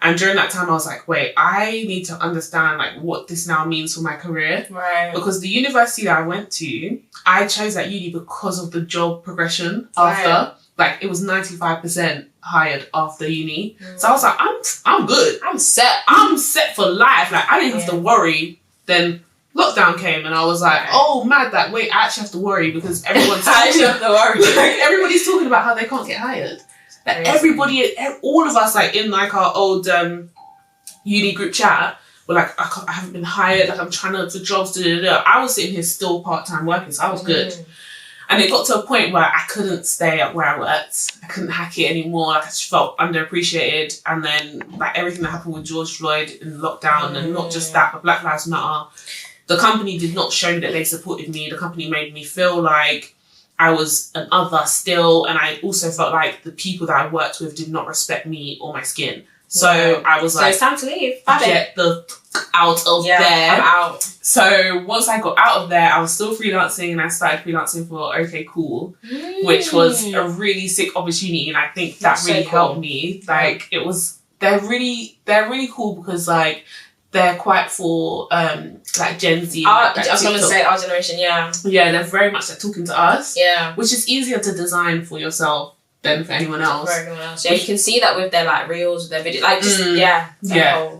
And during that time, I was like, wait, I need to understand like what this now means for my career. Right. Because the university that I went to, I chose that uni because of the job progression after. Right. Like, it was 95% hired after uni. So I was like, I'm good. I'm set for life. Like, I didn't have to worry. Then lockdown came, and I was like, oh, mad that, wait, I actually have to worry, because everyone's everybody's talking about how they can't get hired. Like, everybody, all of us, like, in, like, our old uni group chat, were like, I haven't been hired, like, I'm trying to look for jobs, I was sitting here still part-time working, so I was good. And it got to a point where I couldn't stay at where I worked. I couldn't hack it anymore. Like, I just felt underappreciated. And then, like, everything that happened with George Floyd in lockdown, and not just that, but Black Lives Matter, the company did not show me that they supported me. The company made me feel like I was an other still. And I also felt like the people that I worked with did not respect me or my skin. So I was like, it's time to leave. Get the out of there. I'm out. So once I got out of there, I was still freelancing, and I started freelancing for OK Cool, which was a really sick opportunity, and I think that really helped me. Like they're really cool because like they're quite for like Gen Z. I was gonna say our generation, yeah, they're very much like talking to us, which is easier to design for yourself than for anyone else. Yeah, you can see that with their like reels, their videos, like just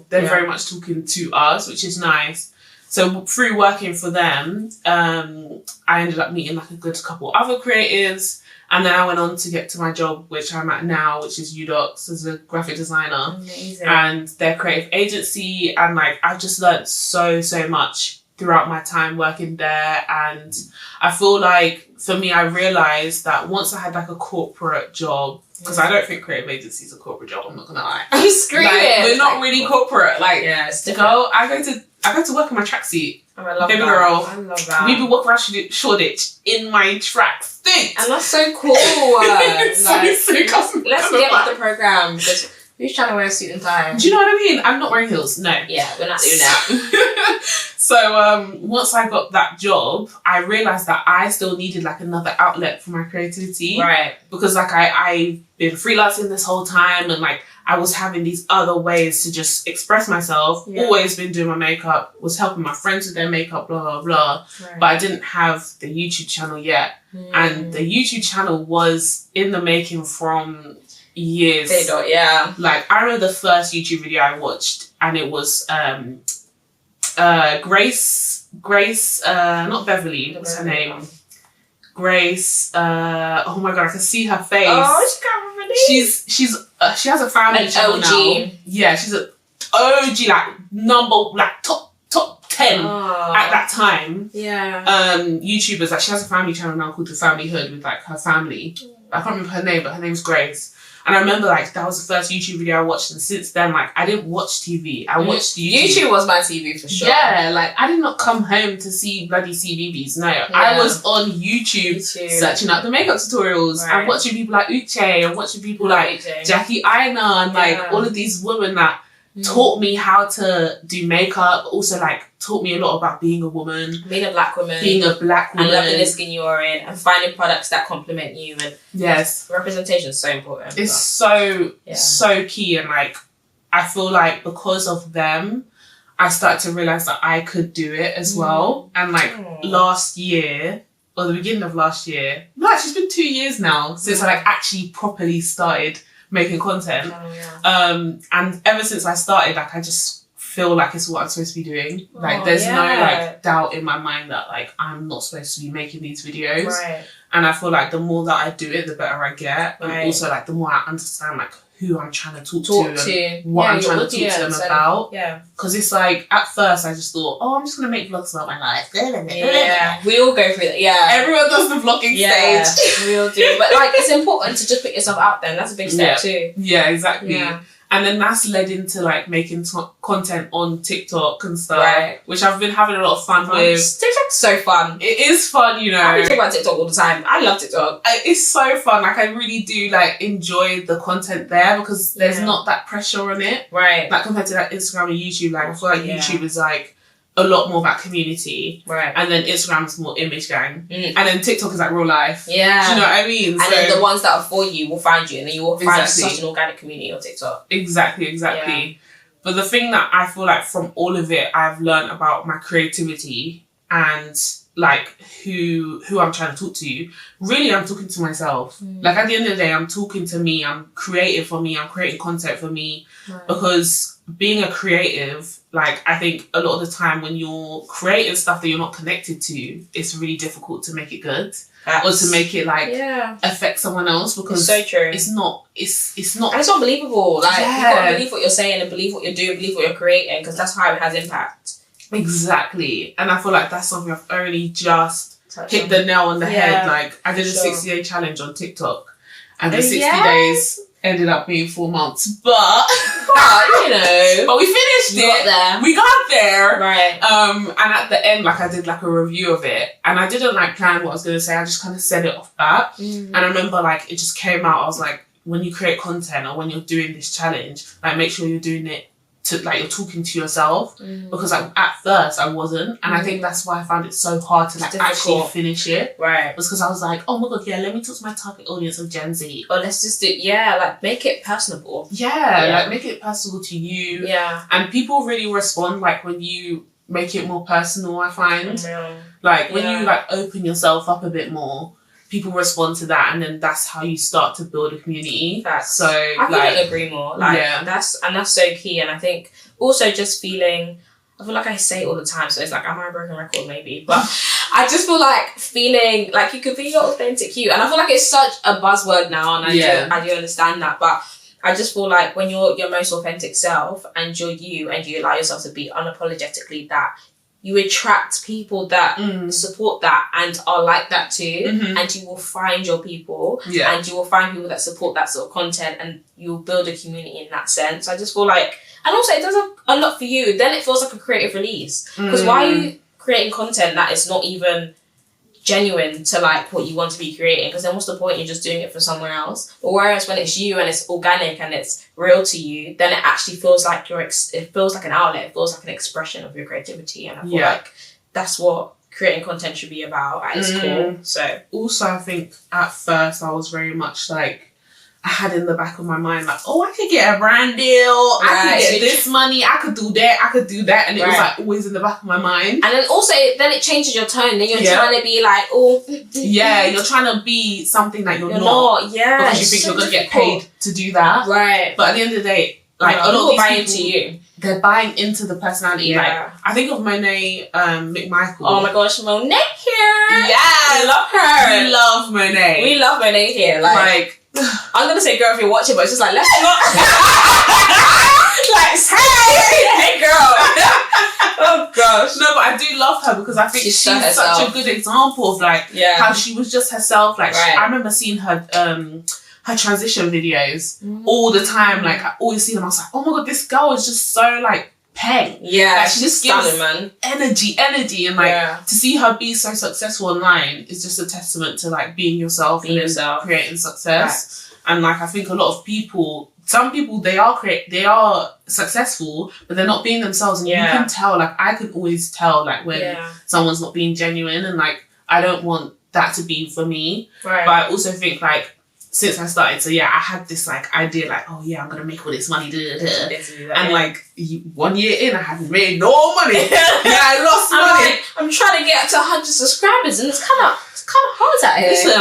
they're very much talking to us, which is nice. So through working for them, I ended up meeting like a good couple other creatives, and then I went on to get to my job, which I'm at now, which is UDocs as a graphic designer. Amazing. And their creative agency, and like I've just learned so much throughout my time working there. And I feel like for me, I realised that once I had like a corporate job, because I don't think creative agency is a corporate job, I'm not gonna lie. I'm screaming. Like, we're not really corporate. Like, it's different. I go to work in my tracksuit. I love Baby that. girl. I love that. We be walking around Shoreditch in my tracksuit. And that's so cool. It's like, so sick. Let's get with the program, because who's trying to wear a suit and tie? Do you know what I mean? I'm not wearing heels. No. Yeah, we're not doing that. So once I got that job, I realised that I still needed like another outlet for my creativity. Right. Because like I've been freelancing this whole time, and like I was having these other ways to just express myself. Yeah. Always been doing my makeup, was helping my friends with their makeup, blah, blah, blah. Right. But I didn't have the YouTube channel yet. And the YouTube channel was in the making from years. Yeah. Like I remember the first YouTube video I watched, and it was Grace, not Beverly, what's her name? Grace, oh my god, I can see her face. Oh, she can't remember this. She has a family channel OG. now. Yeah, she's an OG, like top 10 at that time. Yeah. YouTubers, like she has a family channel now called The Family Hood with like her family. I can't remember her name, but her name's Grace. And I remember like that was the first YouTube video I watched, and since then like I didn't watch TV. I watched YouTube. YouTube was my TV for sure. Yeah, like I did not come home to see bloody CBeebies. No, I was on YouTube searching up the makeup tutorials and watching people like Uche and watching people like Jackie Aina and like all of these women that taught me how to do makeup. Also like taught me a lot about being a woman, being a black woman, and loving the skin you are in, and finding products that complement you. And representation is so important. It's so key. And like I feel like because of them, I started to realize that I could do it as well. And like last year, or the beginning of last year, no, actually it's been 2 years now since I like actually properly started making content. And ever since I started, like I just feel like it's what I'm supposed to be doing. Like there's no like doubt in my mind that like I'm not supposed to be making these videos. Right. And I feel like the more that I do it, the better I get. And also like the more I understand like who I'm trying to talk to and what I'm trying to talk to them about. Yeah. Because it's like at first I just thought, I'm just gonna make vlogs about my life. Yeah. We all go through that. Yeah. Everyone does the vlogging stage. We all do. But like it's important to just put yourself out there, and that's a big step too. Yeah, exactly. Yeah. And then that's led into like making content on TikTok and stuff, which I've been having a lot of fun with. TikTok's so fun. It is fun, you know. I talk about TikTok all the time. I love TikTok. It's so fun. Like I really do like enjoy the content there because there's not that pressure on it. Right. Like compared to like Instagram and YouTube, like I feel like YouTube is like a lot more about community. Right. And then Instagram is more image gang. And then TikTok is like real life. Yeah. Do you know what I mean? And then the ones that are for you will find you, and then you will find such an organic community on TikTok. Exactly. Yeah. But the thing that I feel like from all of it, I've learned about my creativity and like who I'm trying to talk to. Really, I'm talking to myself. Like at the end of the day, I'm talking to me. I'm creative for me. I'm creating content for me. Because being a creative, like I think a lot of the time when you're creating stuff that you're not connected to, it's really difficult to make it good or to make it like affect someone else, because it's so true. It's not and it's not believable. Like you gotta believe what you're saying and believe what you're doing, believe what you're creating, because that's how it has impact. Exactly. And I feel like that's something I've only just hit the nail on the head. Like I did a 60-day challenge on TikTok, and the 60 days ended up being 4 months, but you know, but we finished it. We got there, right? And at the end, like I did like a review of it, and I didn't like plan what I was gonna say. I just kind of said it off bat, and I remember like it just came out. I was like, when you create content or when you're doing this challenge, like make sure you're doing it to like you're talking to yourself, because like at first I wasn't, and I think that's why I found it so hard to like actually finish it. Right. Was because I was like, oh my god, yeah, let me talk to my target audience of Gen Z. Or let's just do like make it personable. Like make it personable to you. Yeah. And people really respond like when you make it more personal, I find. Like when you like open yourself up a bit more, people respond to that, and then that's how you start to build a community. So I couldn't agree more. Like that's so key. And I think also just feeling, I feel like I say it all the time, so it's like, am I a broken record maybe? But I just feel like feeling like you could be your authentic you. And I feel like it's such a buzzword now, and I do understand that. But I just feel like when you're your most authentic self and you're you, and you allow yourself to be unapologetically that, you attract people that support that and are like that too. And you will find your people, and you will find people that support that sort of content, and you'll build a community in that sense. I just feel like, and also it does a lot for you. Then it feels like a creative release, because why are you creating content that is not even genuine to like what you want to be creating? Because then what's the point? You're just doing it for someone else. But whereas when it's you and it's organic and it's real to you, then it actually feels like it feels like an outlet. It feels like an expression of your creativity, and I feel like that's what creating content should be about at its core. So also I think at first I was very much like, I had in the back of my mind like, oh, I could get a brand deal, I could get this money, I could do that, and it was like always in the back of my mind. And then also then it changes your tone. Then you're trying to be like, you're trying to be something that you're not. Because you think you're gonna get paid to do that. Right. But at the end of the day, like a lot of these people, into you. They're buying into the personality. Like I think of Monet McMichael. Oh my gosh, Monet here. Yeah, I love her. We love Monet. We love Monet here. Like I'm gonna say girl if you're watching, but it's just like let's not like hey girl. Oh gosh. No, but I do love her because I think she's such a good example of like how she was just herself. Like I remember seeing her her transition videos all the time. Like I always see them. I was like, oh my god, this girl is just so like peng. Yeah, like, she just gives man. energy, and like to see her be so successful online is just a testament to like being yourself and creating success. Right. And like I think a lot of people, some people they are successful, but they're not being themselves, and you can tell. Like I can always tell like when someone's not being genuine, and like I don't want that to be for me. Right. But I also think like, since I started, so I had this like idea like, oh yeah, I'm gonna make all this money, and like 1 year in, I hadn't made no money. I lost money. Like, I'm trying to get up to 100 subscribers, and it's kind of hard out here. Listen,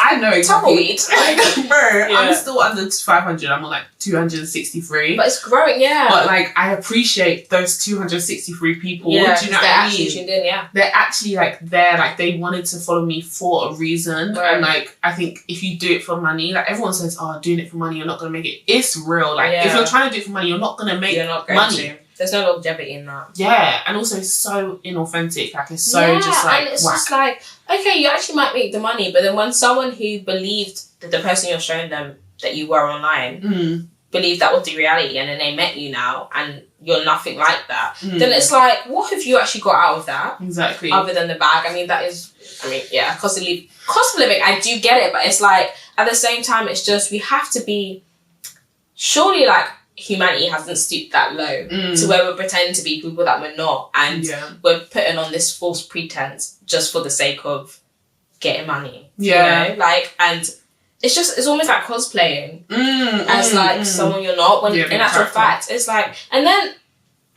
I know exactly. Like, bro, I'm still under 500. I'm on like 263. But it's growing, But like, I appreciate those 263 people. Yeah, do you know what I mean? Tuned in, They're actually like there, like they wanted to follow me for a reason. Right. And like, I think if you do it for money, like everyone says, oh, doing it for money, you're not gonna make it. It's real. Like if you're trying to do it for money, you're not gonna make money. There's no longevity in that. Yeah, and also it's so inauthentic. Like it's so just like, and it's just like, okay, you actually might make the money, but then when someone who believed that the person you're showing them that you were online believed that was the reality, and then they met you now and you're nothing like that, then it's like, what have you actually got out of that? Exactly. Other than the bag. I mean, cost of living, I do get it, but it's like, at the same time, it's just, we have to be, surely like, humanity hasn't stooped that low to where we're pretending to be people that we're not, and we're putting on this false pretense just for the sake of getting money. You know? Like, and it's almost like cosplaying as like someone you're not, when in actual fact it's like, and then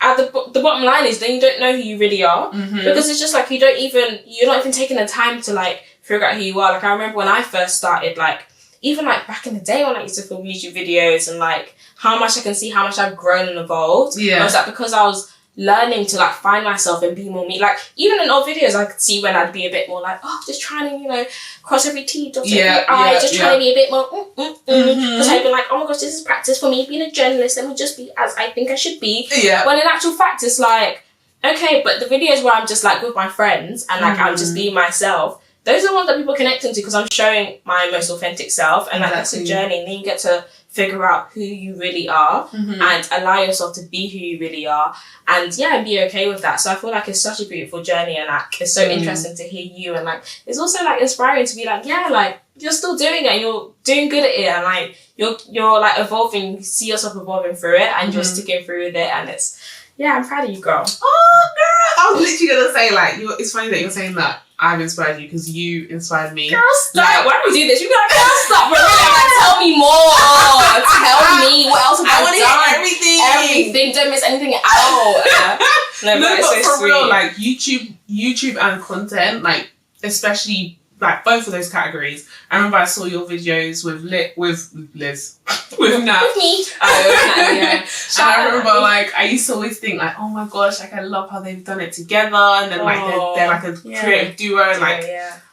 at the bottom line is then you don't know who you really are, because it's just like you're not even taking the time to like figure out who you are. Like I remember when I first started, like even like back in the day when I used to film YouTube videos, and like how much I can see how much I've grown and evolved. Yeah. I was like, because I was learning to like find myself and be more me. Like even in old videos I could see when I'd be a bit more like, oh, just trying to, you know, cross every T, dot every I, just trying to be a bit more because I'd be like, oh my gosh, this is practice for me being a journalist, let me just be as I think I should be. When in actual fact it's like, okay, but the videos where I'm just like with my friends and like I'm just being myself, those are the ones that people connect into because I'm showing my most authentic self, and like that's a journey, and then you get to figure out who you really are and allow yourself to be who you really are, and be okay with that. So I feel like it's such a beautiful journey, and like it's so interesting to hear you, and like it's also like inspiring to be like, like you're still doing it and you're doing good at it, and like you're like evolving, you see yourself evolving through it, and you're sticking through with it, and it's I'm proud of you, girl. Oh, girl, I was literally gonna say like it's funny that you're saying that I've inspired you because you inspired me. Girl, stop. Like, why do we do this? You be like, girl, stop. But really, like, tell me more. Tell me what else have I want to hear everything. Everything. Don't miss anything out. No, but so for real, like YouTube and content, like especially like both of those categories. I remember I saw your videos with Liz, with Nat. With me. And I remember like I used to always think like, oh my gosh, like I love how they've done it together, and then like they're like a creative duo, and like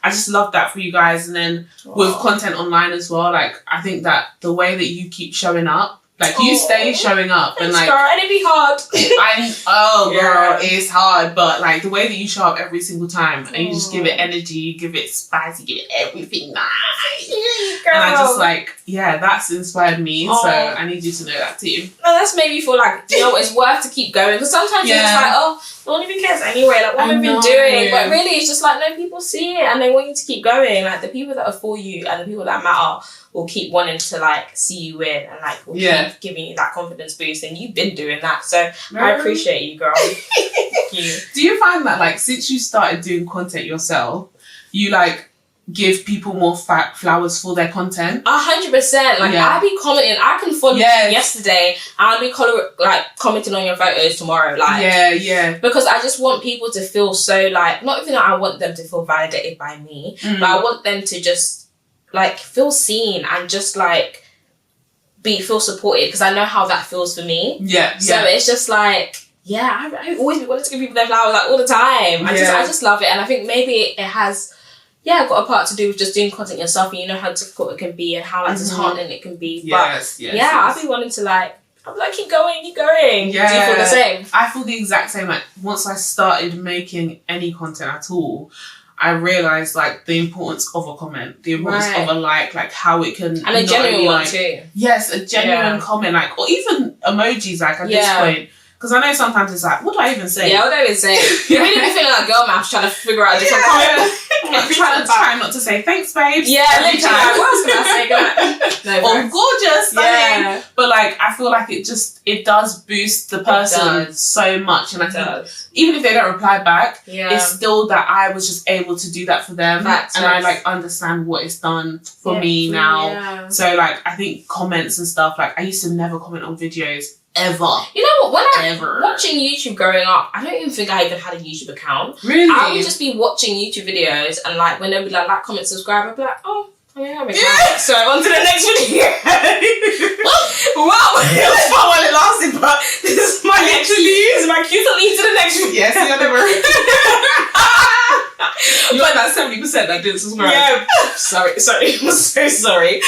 I just love that for you guys. And then with content online as well, like I think that the way that you keep showing up, like you stay showing up, and like, girl, and it'd be hard. Girl, it's hard, but like the way that you show up every single time, and you just give it energy, you give it spice, you give it everything nice. Girl. And I just like, that's inspired me. So I need you to know that too. No, that's made me feel like, it's worth to keep going, because sometimes you're just like, no one even cares anyway, like what have we been doing? But really it's just like, no, people see it and they want you to keep going. Like the people that are for you and the people that matter will keep wanting to like see you win, and like will keep giving you that confidence boost, and you've been doing that. So I appreciate you, girl. Thank you. Do you find that like since you started doing content yourself, you like give people more flowers for their content? 100%. Like I'll be commenting. I can follow you yesterday, and I'll be commenting on your photos tomorrow. Like because I just want people to feel so like, not even that I want them to feel validated by me, but I want them to just like feel seen and just like feel supported, because I know how that feels for me. So it's just like I always wanted to give people their flowers like all the time. I just love it, and I think maybe it has got a part to do with just doing content yourself, and you know how difficult it can be and how disheartening it can be. But I've been wanting to like, I'm like, keep going. Do you feel the same? I feel the exact same. Like once I started making any content at all, I realised like the importance of a comment, the importance of a like how it can, and a genuine one too. Yes, a genuine comment, like, or even emojis, like at this point. Because I know sometimes it's like, what do I even say? What do I even say? You really be feeling like girl maths trying to figure out a different comment. I'm trying not to say thanks, babes. Literally. Like, what else can I say? Or gorgeous, stunning. But like, I feel like it does boost the person so much. And I think even if they don't reply back, it's still that I was just able to do that for them. And I like understand what it's done for me now. So like, I think comments and stuff, like I used to never comment on videos. Ever. You know what? When I was watching YouTube growing up, I don't even think I even had a YouTube account. Really? I would just be watching YouTube videos, and like when they would like, comment, subscribe, I'd be like, oh yeah, I'm excited. So on to the next video. Wow, it was fun while it lasted, but this is my cue to lead to the next video. Yes, you're never. You're like that 70% that didn't subscribe. Yeah. Sorry. I'm so sorry.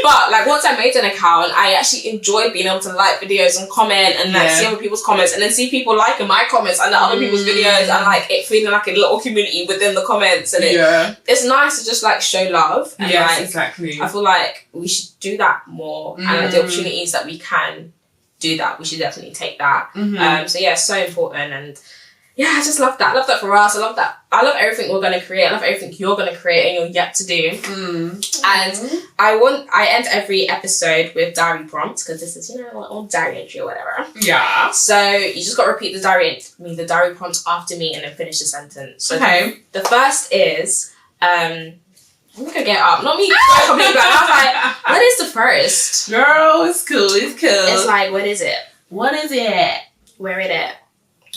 But like once I made an account, I actually enjoyed being able to like videos and comment and like see other people's comments, and then see people liking my comments and other people's videos, and like it feeling like a little community within the comments, and it's nice to just like show love. And, like, exactly. I feel like we should do that more, and like, the opportunities that we can do that, we should definitely take that. So important, and I just love that. I love that for us. I love that. I love everything we're going to create. I love everything you're going to create and you're yet to do. And I end every episode with diary prompts, because this is, a diary entry or whatever. Yeah. So you just got to repeat the diary prompt after me, and then finish the sentence. So the first is, I'm going to get up. Not me going completely blank. I was like, what is the first? Girl, it's cool. It's like, what is it? What is it? Where is it?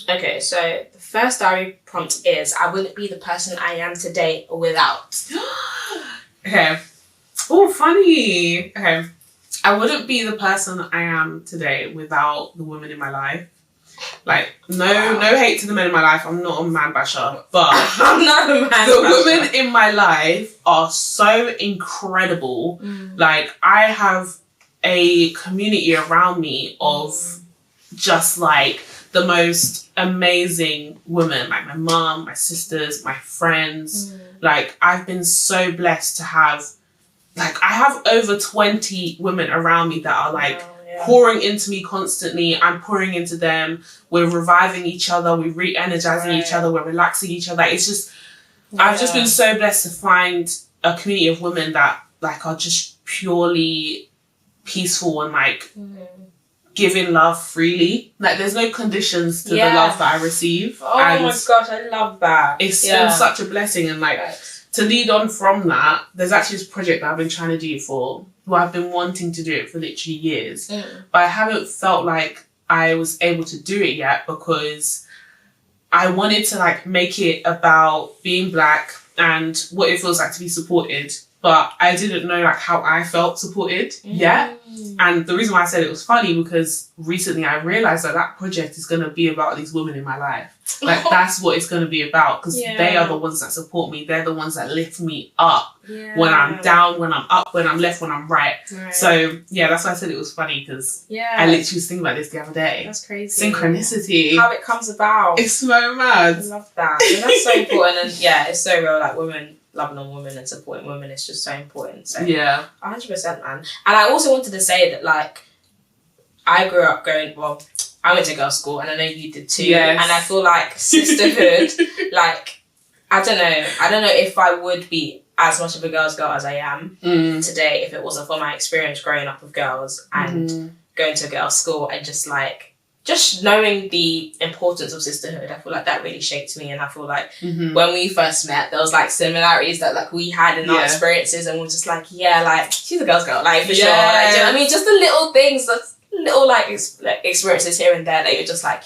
Okay, so the first diary prompt is, I wouldn't be the person I am today without. Okay. Oh, funny. Okay. I wouldn't be the person I am today without the women in my life. Like, no hate to the men in my life. I'm not a man basher, but I'm not a man basher. The women in my life are so incredible. Like, I have a community around me of just like the most amazing women, like my mum, my sisters, my friends. Like, I've been so blessed to have, like, I have over 20 women around me that are like pouring into me constantly. I'm pouring into them. We're reviving each other. We're re-energizing each other. We're relaxing each other. It's just, I've just been so blessed to find a community of women that like are just purely peaceful and like giving love freely. Like, there's no conditions to the love that I receive. Oh my gosh, I love that. It's been such a blessing. And like, to lead on from that, there's actually this project that I've been trying to do I've been wanting to do it for literally years. But I haven't felt like I was able to do it yet because I wanted to like make it about being Black and what it feels like to be supported. But I didn't know like how I felt supported yet. And the reason why I said it was funny because recently I realised that that project is going to be about these women in my life. Like, that's what it's going to be about because they are the ones that support me. They're the ones that lift me up when I'm down, when I'm up, when I'm left, when I'm right. So, yeah, that's why I said it was funny because I literally was thinking about this the other day. That's crazy. Synchronicity. How it comes about. It's so mad. I love that. And that's so important. And yeah, it's so real. Like, women loving on women and supporting women is just so important. So 100%, man. And I also wanted to say that, like, I grew up I went to girls' school and I know you did too. And I feel like sisterhood, like, I don't know if I would be as much of a girl's girl as I am today if it wasn't for my experience growing up with girls and going to a girls' school and just knowing the importance of sisterhood. I feel like that really shaped me, and I feel like when we first met, there was like similarities that like we had in our experiences, and we're just like, like, she's a girl's girl, like, for sure. Like, do you know what I mean? Just the little things, the little like experiences here and there that you're just like,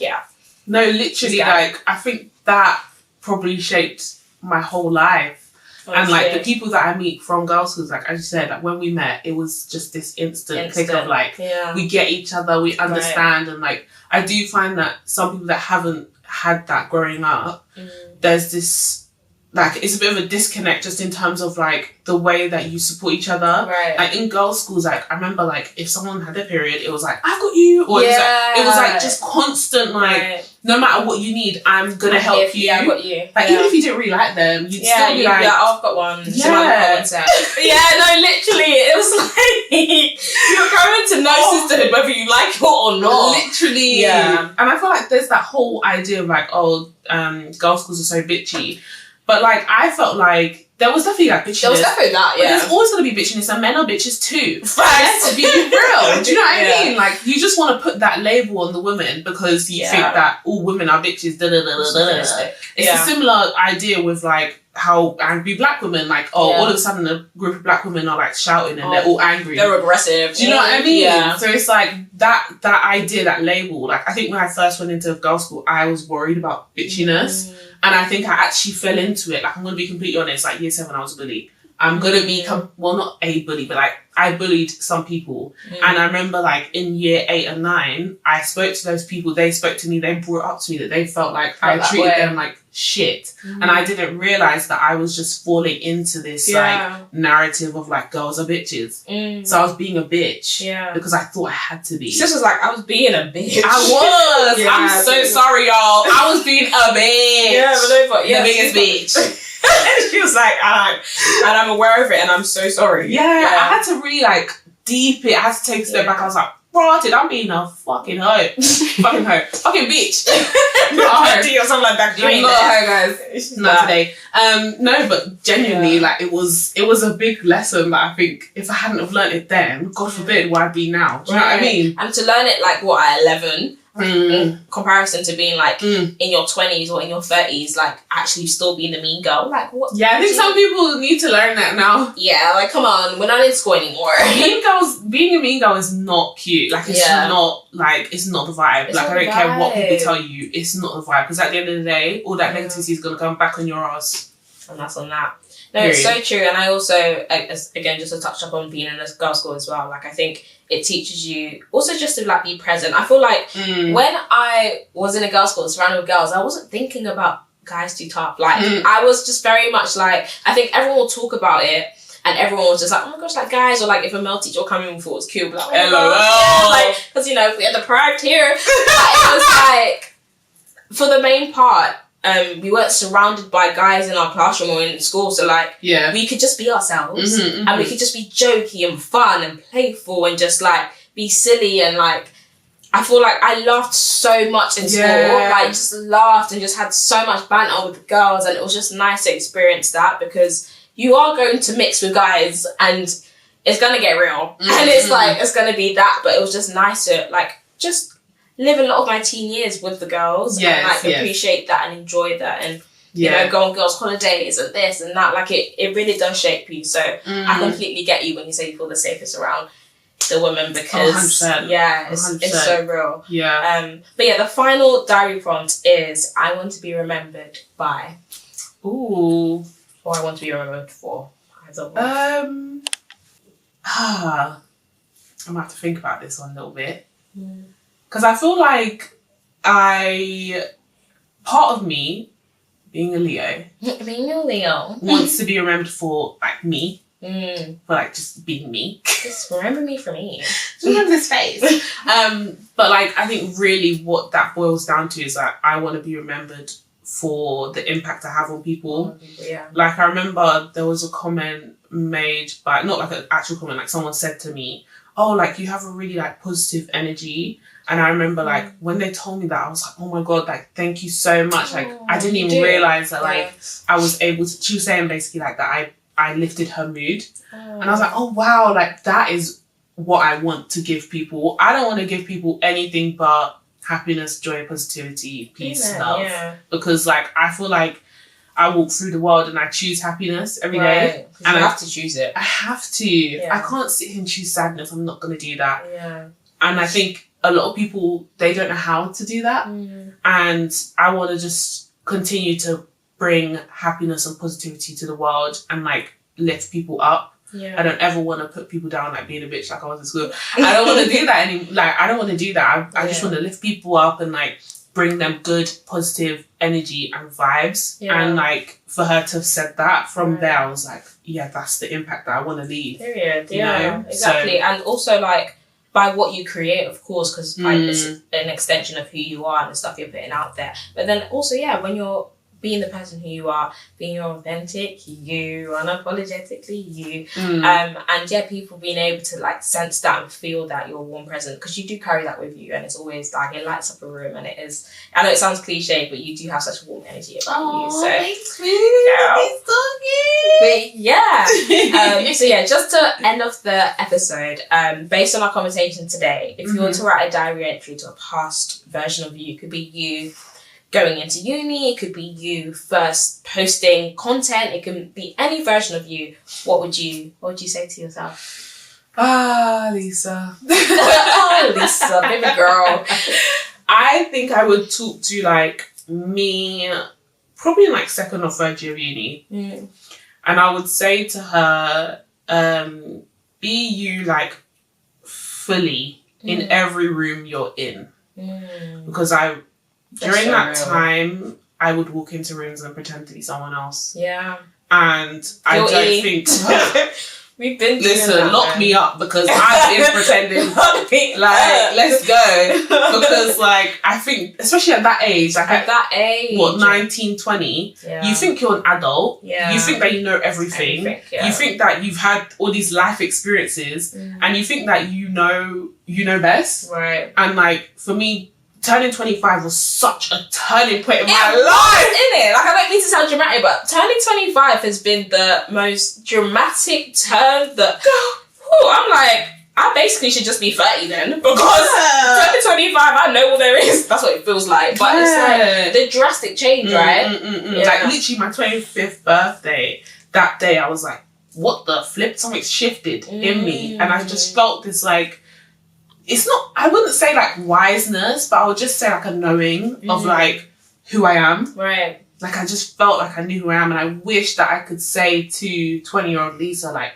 no, literally, like, I think that probably shaped my whole life. And like the people that I meet from girls' schools, like as you said, like when we met, it was just this instant click of like, we get each other, we understand, and like I do find that some people that haven't had that growing up, there's this like, it's a bit of a disconnect just in terms of like the way that you support each other. Like in girls' schools, like I remember like if someone had a period, it was like, I've got you, or it was like just constant like, no matter what you need, I'm gonna help you. I've got you. Like even if you didn't really like them, you'd still be like, oh, I've got one. No, literally, it was like you're growing to know sisterhood whether you like it or not. Literally, and I feel like there's that whole idea of like, girls' schools are so bitchy. But, like, I felt like there was definitely, like, bitchiness. There was definitely that, But there's always going to be bitchiness, and men are bitches too. Let's be real. Do you know what I mean? Like, you just want to put that label on the women because you think that all women are bitches, It's a similar idea with, like, how angry Black women, like, all of a sudden a group of Black women are, like, shouting and they're all angry. They're aggressive. Do you know what I mean? Yeah. So it's, like, that idea, that label. Like, I think when I first went into girls' school, I was worried about bitchiness. And I think I actually fell into it. Like, I'm going to be completely honest. Like, year 7, I was a bully. I'm going to be, not a bully, but, like, I bullied some people. And I remember, like, in year 8 and 9, I spoke to those people. They spoke to me. They brought up to me that they felt like I treated them like shit. And I didn't realise that I was just falling into this, like, narrative of, like, girls are bitches. So I was being a bitch. Because I thought I had to be. Sis was like, I was being a bitch. I was. I'm so sorry, y'all. I was being a bitch. The biggest bitch. And she was like, and I'm aware of it, and I'm so sorry. I had to really like deep it. I had to take a step back. I was like, rotted, I'm being a fucking hoe. Fucking hoe. Fucking bitch. Not a hoe. Or something like that. You ain't not a hoe, guys. Not today. No, but genuinely, like it was a big lesson that I think if I hadn't have learnt it then, God forbid, where I'd be now. Do you know what I mean? And to learn it like at 11. In comparison to being like in your 20s or in your 30s, like actually still being the mean girl, like what? I think some people need to learn that now. Like come on, we're not in school anymore. Being a mean girl is not cute. Like it's not like, it's not the vibe. Like I don't care what people tell you, it's not the vibe, because at the end of the day, all that negativity is gonna come back on your ass. And that's on that. No, it's so true. And I also, again, just to touch up on being in a girls' school as well, like I think it teaches you also just to like be present. I feel like when I was in a girls' school surrounded with girls, I wasn't thinking about guys too tough. Like I was just very much like, I think everyone will talk about it and everyone was just like, oh my gosh, like guys, or like if a male teacher will come in before it was cute, like, oh LOL. Like, because you know, we had the pride here. It was like, for the main part, we weren't surrounded by guys in our classroom or in school, so like we could just be ourselves and we could just be jokey and fun and playful and just like be silly, and like I feel like I laughed so much in school, like just laughed and just had so much banter with the girls, and it was just nice to experience that, because you are going to mix with guys and it's gonna get real and it's like it's gonna be that, but it was just nice to like just live a lot of my teen years with the girls and like appreciate that and enjoy that, and you know, go on girls' holidays and this and that. Like it really does shape you. So I completely get you when you say you feel the safest around the women, because 100%. It's so real. But yeah, the final diary prompt is I want to be remembered by. Ooh. Or I want to be remembered for. I'm gonna have to think about this one a little bit. Because I feel like part of me, being a Leo, wants to be remembered for like me, for like just being me. Just remember me for me. Just remember this face. But like I think really what that boils down to is that I want to be remembered for the impact I have on people. Like I remember there was a comment made by, not like an actual comment, like someone said to me, oh, like you have a really like positive energy. And I remember like when they told me that, I was like, oh my God, like thank you so much. Like I didn't even realise that like I was able to, she was saying basically like that I lifted her mood. And I was like, oh wow, like that is what I want to give people. I don't want to give people anything but happiness, joy, positivity, peace, love. Because like I feel like I walk through the world and I choose happiness every day. And I have to choose it. I have to. I can't sit here and choose sadness. I'm not going to do that. And I think a lot of people, they don't know how to do that. And I want to just continue to bring happiness and positivity to the world and like lift people up. I don't ever want to put people down like being a bitch like I was in school. I don't want to do that anymore. Like I don't want to do that. I just want to lift people up and like bring them good, positive energy and vibes. And like for her to have said that, from there I was like, yeah, that's the impact that I want to leave. You know? Exactly. So, and also like by what you create, of course, because like it's an extension of who you are and the stuff you're putting out there. But then also, when you're being the person who you are, being your authentic you, unapologetically you, and people being able to like sense that and feel that you're warm present, because you do carry that with you, and it's always like it lights up a room, and it is, I know it sounds cliche, but you do have such a warm energy about you. So thanks, but just to end off the episode, based on our conversation today, if you were to write a diary entry to a past version of you, it could be you going into uni, it could be you first posting content, it can be any version of you. What would you say to yourself? Lisa. Lisa, baby girl. I think I would talk to like me probably in like second or third year of uni. And I would say to her, be you like fully in every room you're in. Because during that time, I would walk into rooms and pretend to be someone else. And I don't think... We've been Listen, lock me up, because I've been pretending. Like, let's go. Because, like, I think, especially at that age, like at that age, what, 19, 20, you think you're an adult. You think that you know everything. You think that you've had all these life experiences, and you think that you know best. Right. And, like, for me, turning 25 was such a turning point in my life. Innit? Like, I don't mean to sound dramatic, but turning 25 has been the most dramatic turn that... I'm like, I basically should just be 30 then. Because turning 25, I know what there is. That's what it feels like. But it's like the drastic change, right? Like, literally my 25th birthday, that day, I was like, what the flip? Something shifted in me. And I just felt this, like... It's not, I wouldn't say like wiseness, but I would just say like a knowing of like who I am. Right. Like I just felt like I knew who I am, and I wish that I could say to 20-year-old Lisa, like,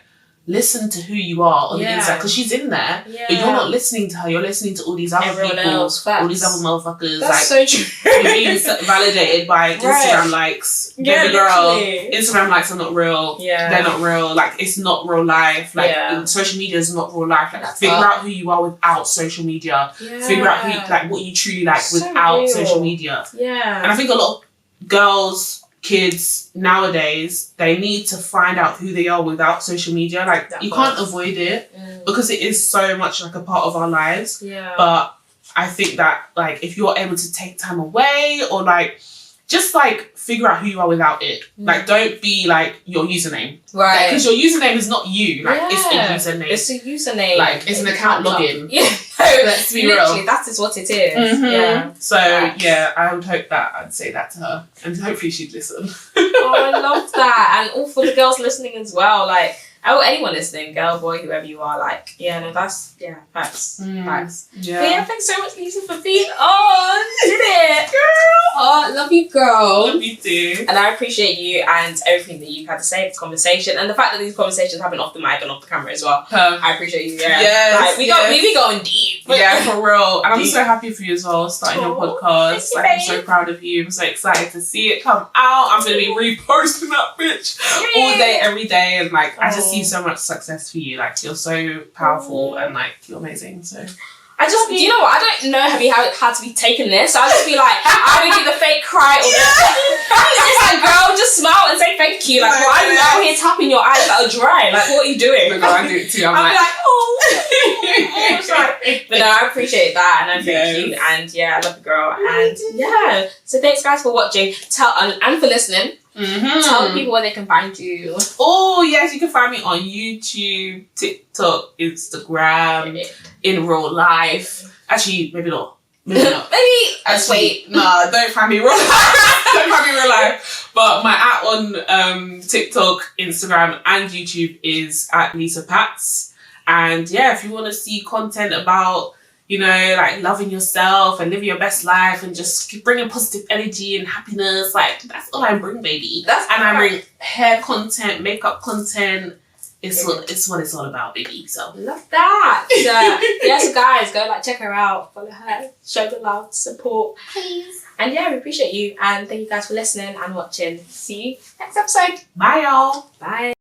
listen to who you are on the Yeah. inside, because she's in there, Yeah. but you're not listening to her. You're listening to all these other Everyone people, else, facts. all these other motherfuckers. That's like, so true. you're being validated by Instagram likes. Yeah, Baby girl, literally. Instagram likes are not real. Yeah. They're not real. Like, it's not real life. Like, Yeah. social media is not real life. Like, That's figure up. out who you are without social media. Yeah. Figure out who, like, what you truly like So without real. social media. Yeah. And I think a lot of girls, kids nowadays, they need to find out who they are without social media. Like, That you part. can't avoid it because it is so much like a part of our lives. Yeah. But I think that, like, if you're able to take time away, or like just like figure out who you are without it. Like, don't be like your username, right. Because your username is not you. Like, it's a username. It's a username. Like, it's an account login. Yeah. Let's be Literally, real. that is what it is. Mhm. Yeah. So Facts. yeah, I would hope that I'd say that to her, and hopefully she'd listen. Oh, I love that. And all for the girls listening as well. Like, oh, anyone listening, girl, boy, whoever you are, like, yeah, no, that's, yeah, facts. Facts. Yeah. But yeah, thanks so much, Lisa, for being on. Did it? Girl. Oh, love you, girl. Love you too. And I appreciate you and everything that you've had to say in this conversation, and the fact that these conversations happen off the mic and off the camera as well. I appreciate you. Yeah. Yes, Like, we be going deep. Yeah, for real. And I'm Deep. so happy for you as well, starting your Oh, podcast. thank you, Like, I'm babe. so proud of you. I'm so excited to see it come out. I'm going to be reposting that bitch all day, every day. And like, I just see so much success for you. Like, you're so powerful and like, you're amazing. So I just, do you know what? I don't know how to be taking this. So I'll just be like, I would do the fake cry or it's like, girl, just smile and say thank you. Like, why are you out here tapping your eyes that are dry? Like, what are you doing? no, I do it too. I'm I'll like, be like, oh. It's like, but no, I appreciate that, and I thank you, and yeah, I love you, girl, and yeah. So thanks, guys, for watching. Tell and for listening. Tell the people where they can find you. Oh yes, you can find me on YouTube, TikTok, Instagram, in real life. Actually, maybe not. Maybe not. Maybe. Actually, nah, don't find me real life. Don't find me real life. But my at on TikTok, Instagram, and YouTube is at Lisa Patz. And yeah, if you want to see content about, you know, like loving yourself and living your best life and just bringing positive energy and happiness, like that's all I bring, baby. I bring hair content, makeup content. It's what it's all about, baby. So love that. So, yes, guys, go like check her out, follow her, show the love, support, please. And yeah, we appreciate you, and thank you guys for listening and watching. See you next episode. bye, y'all. Bye.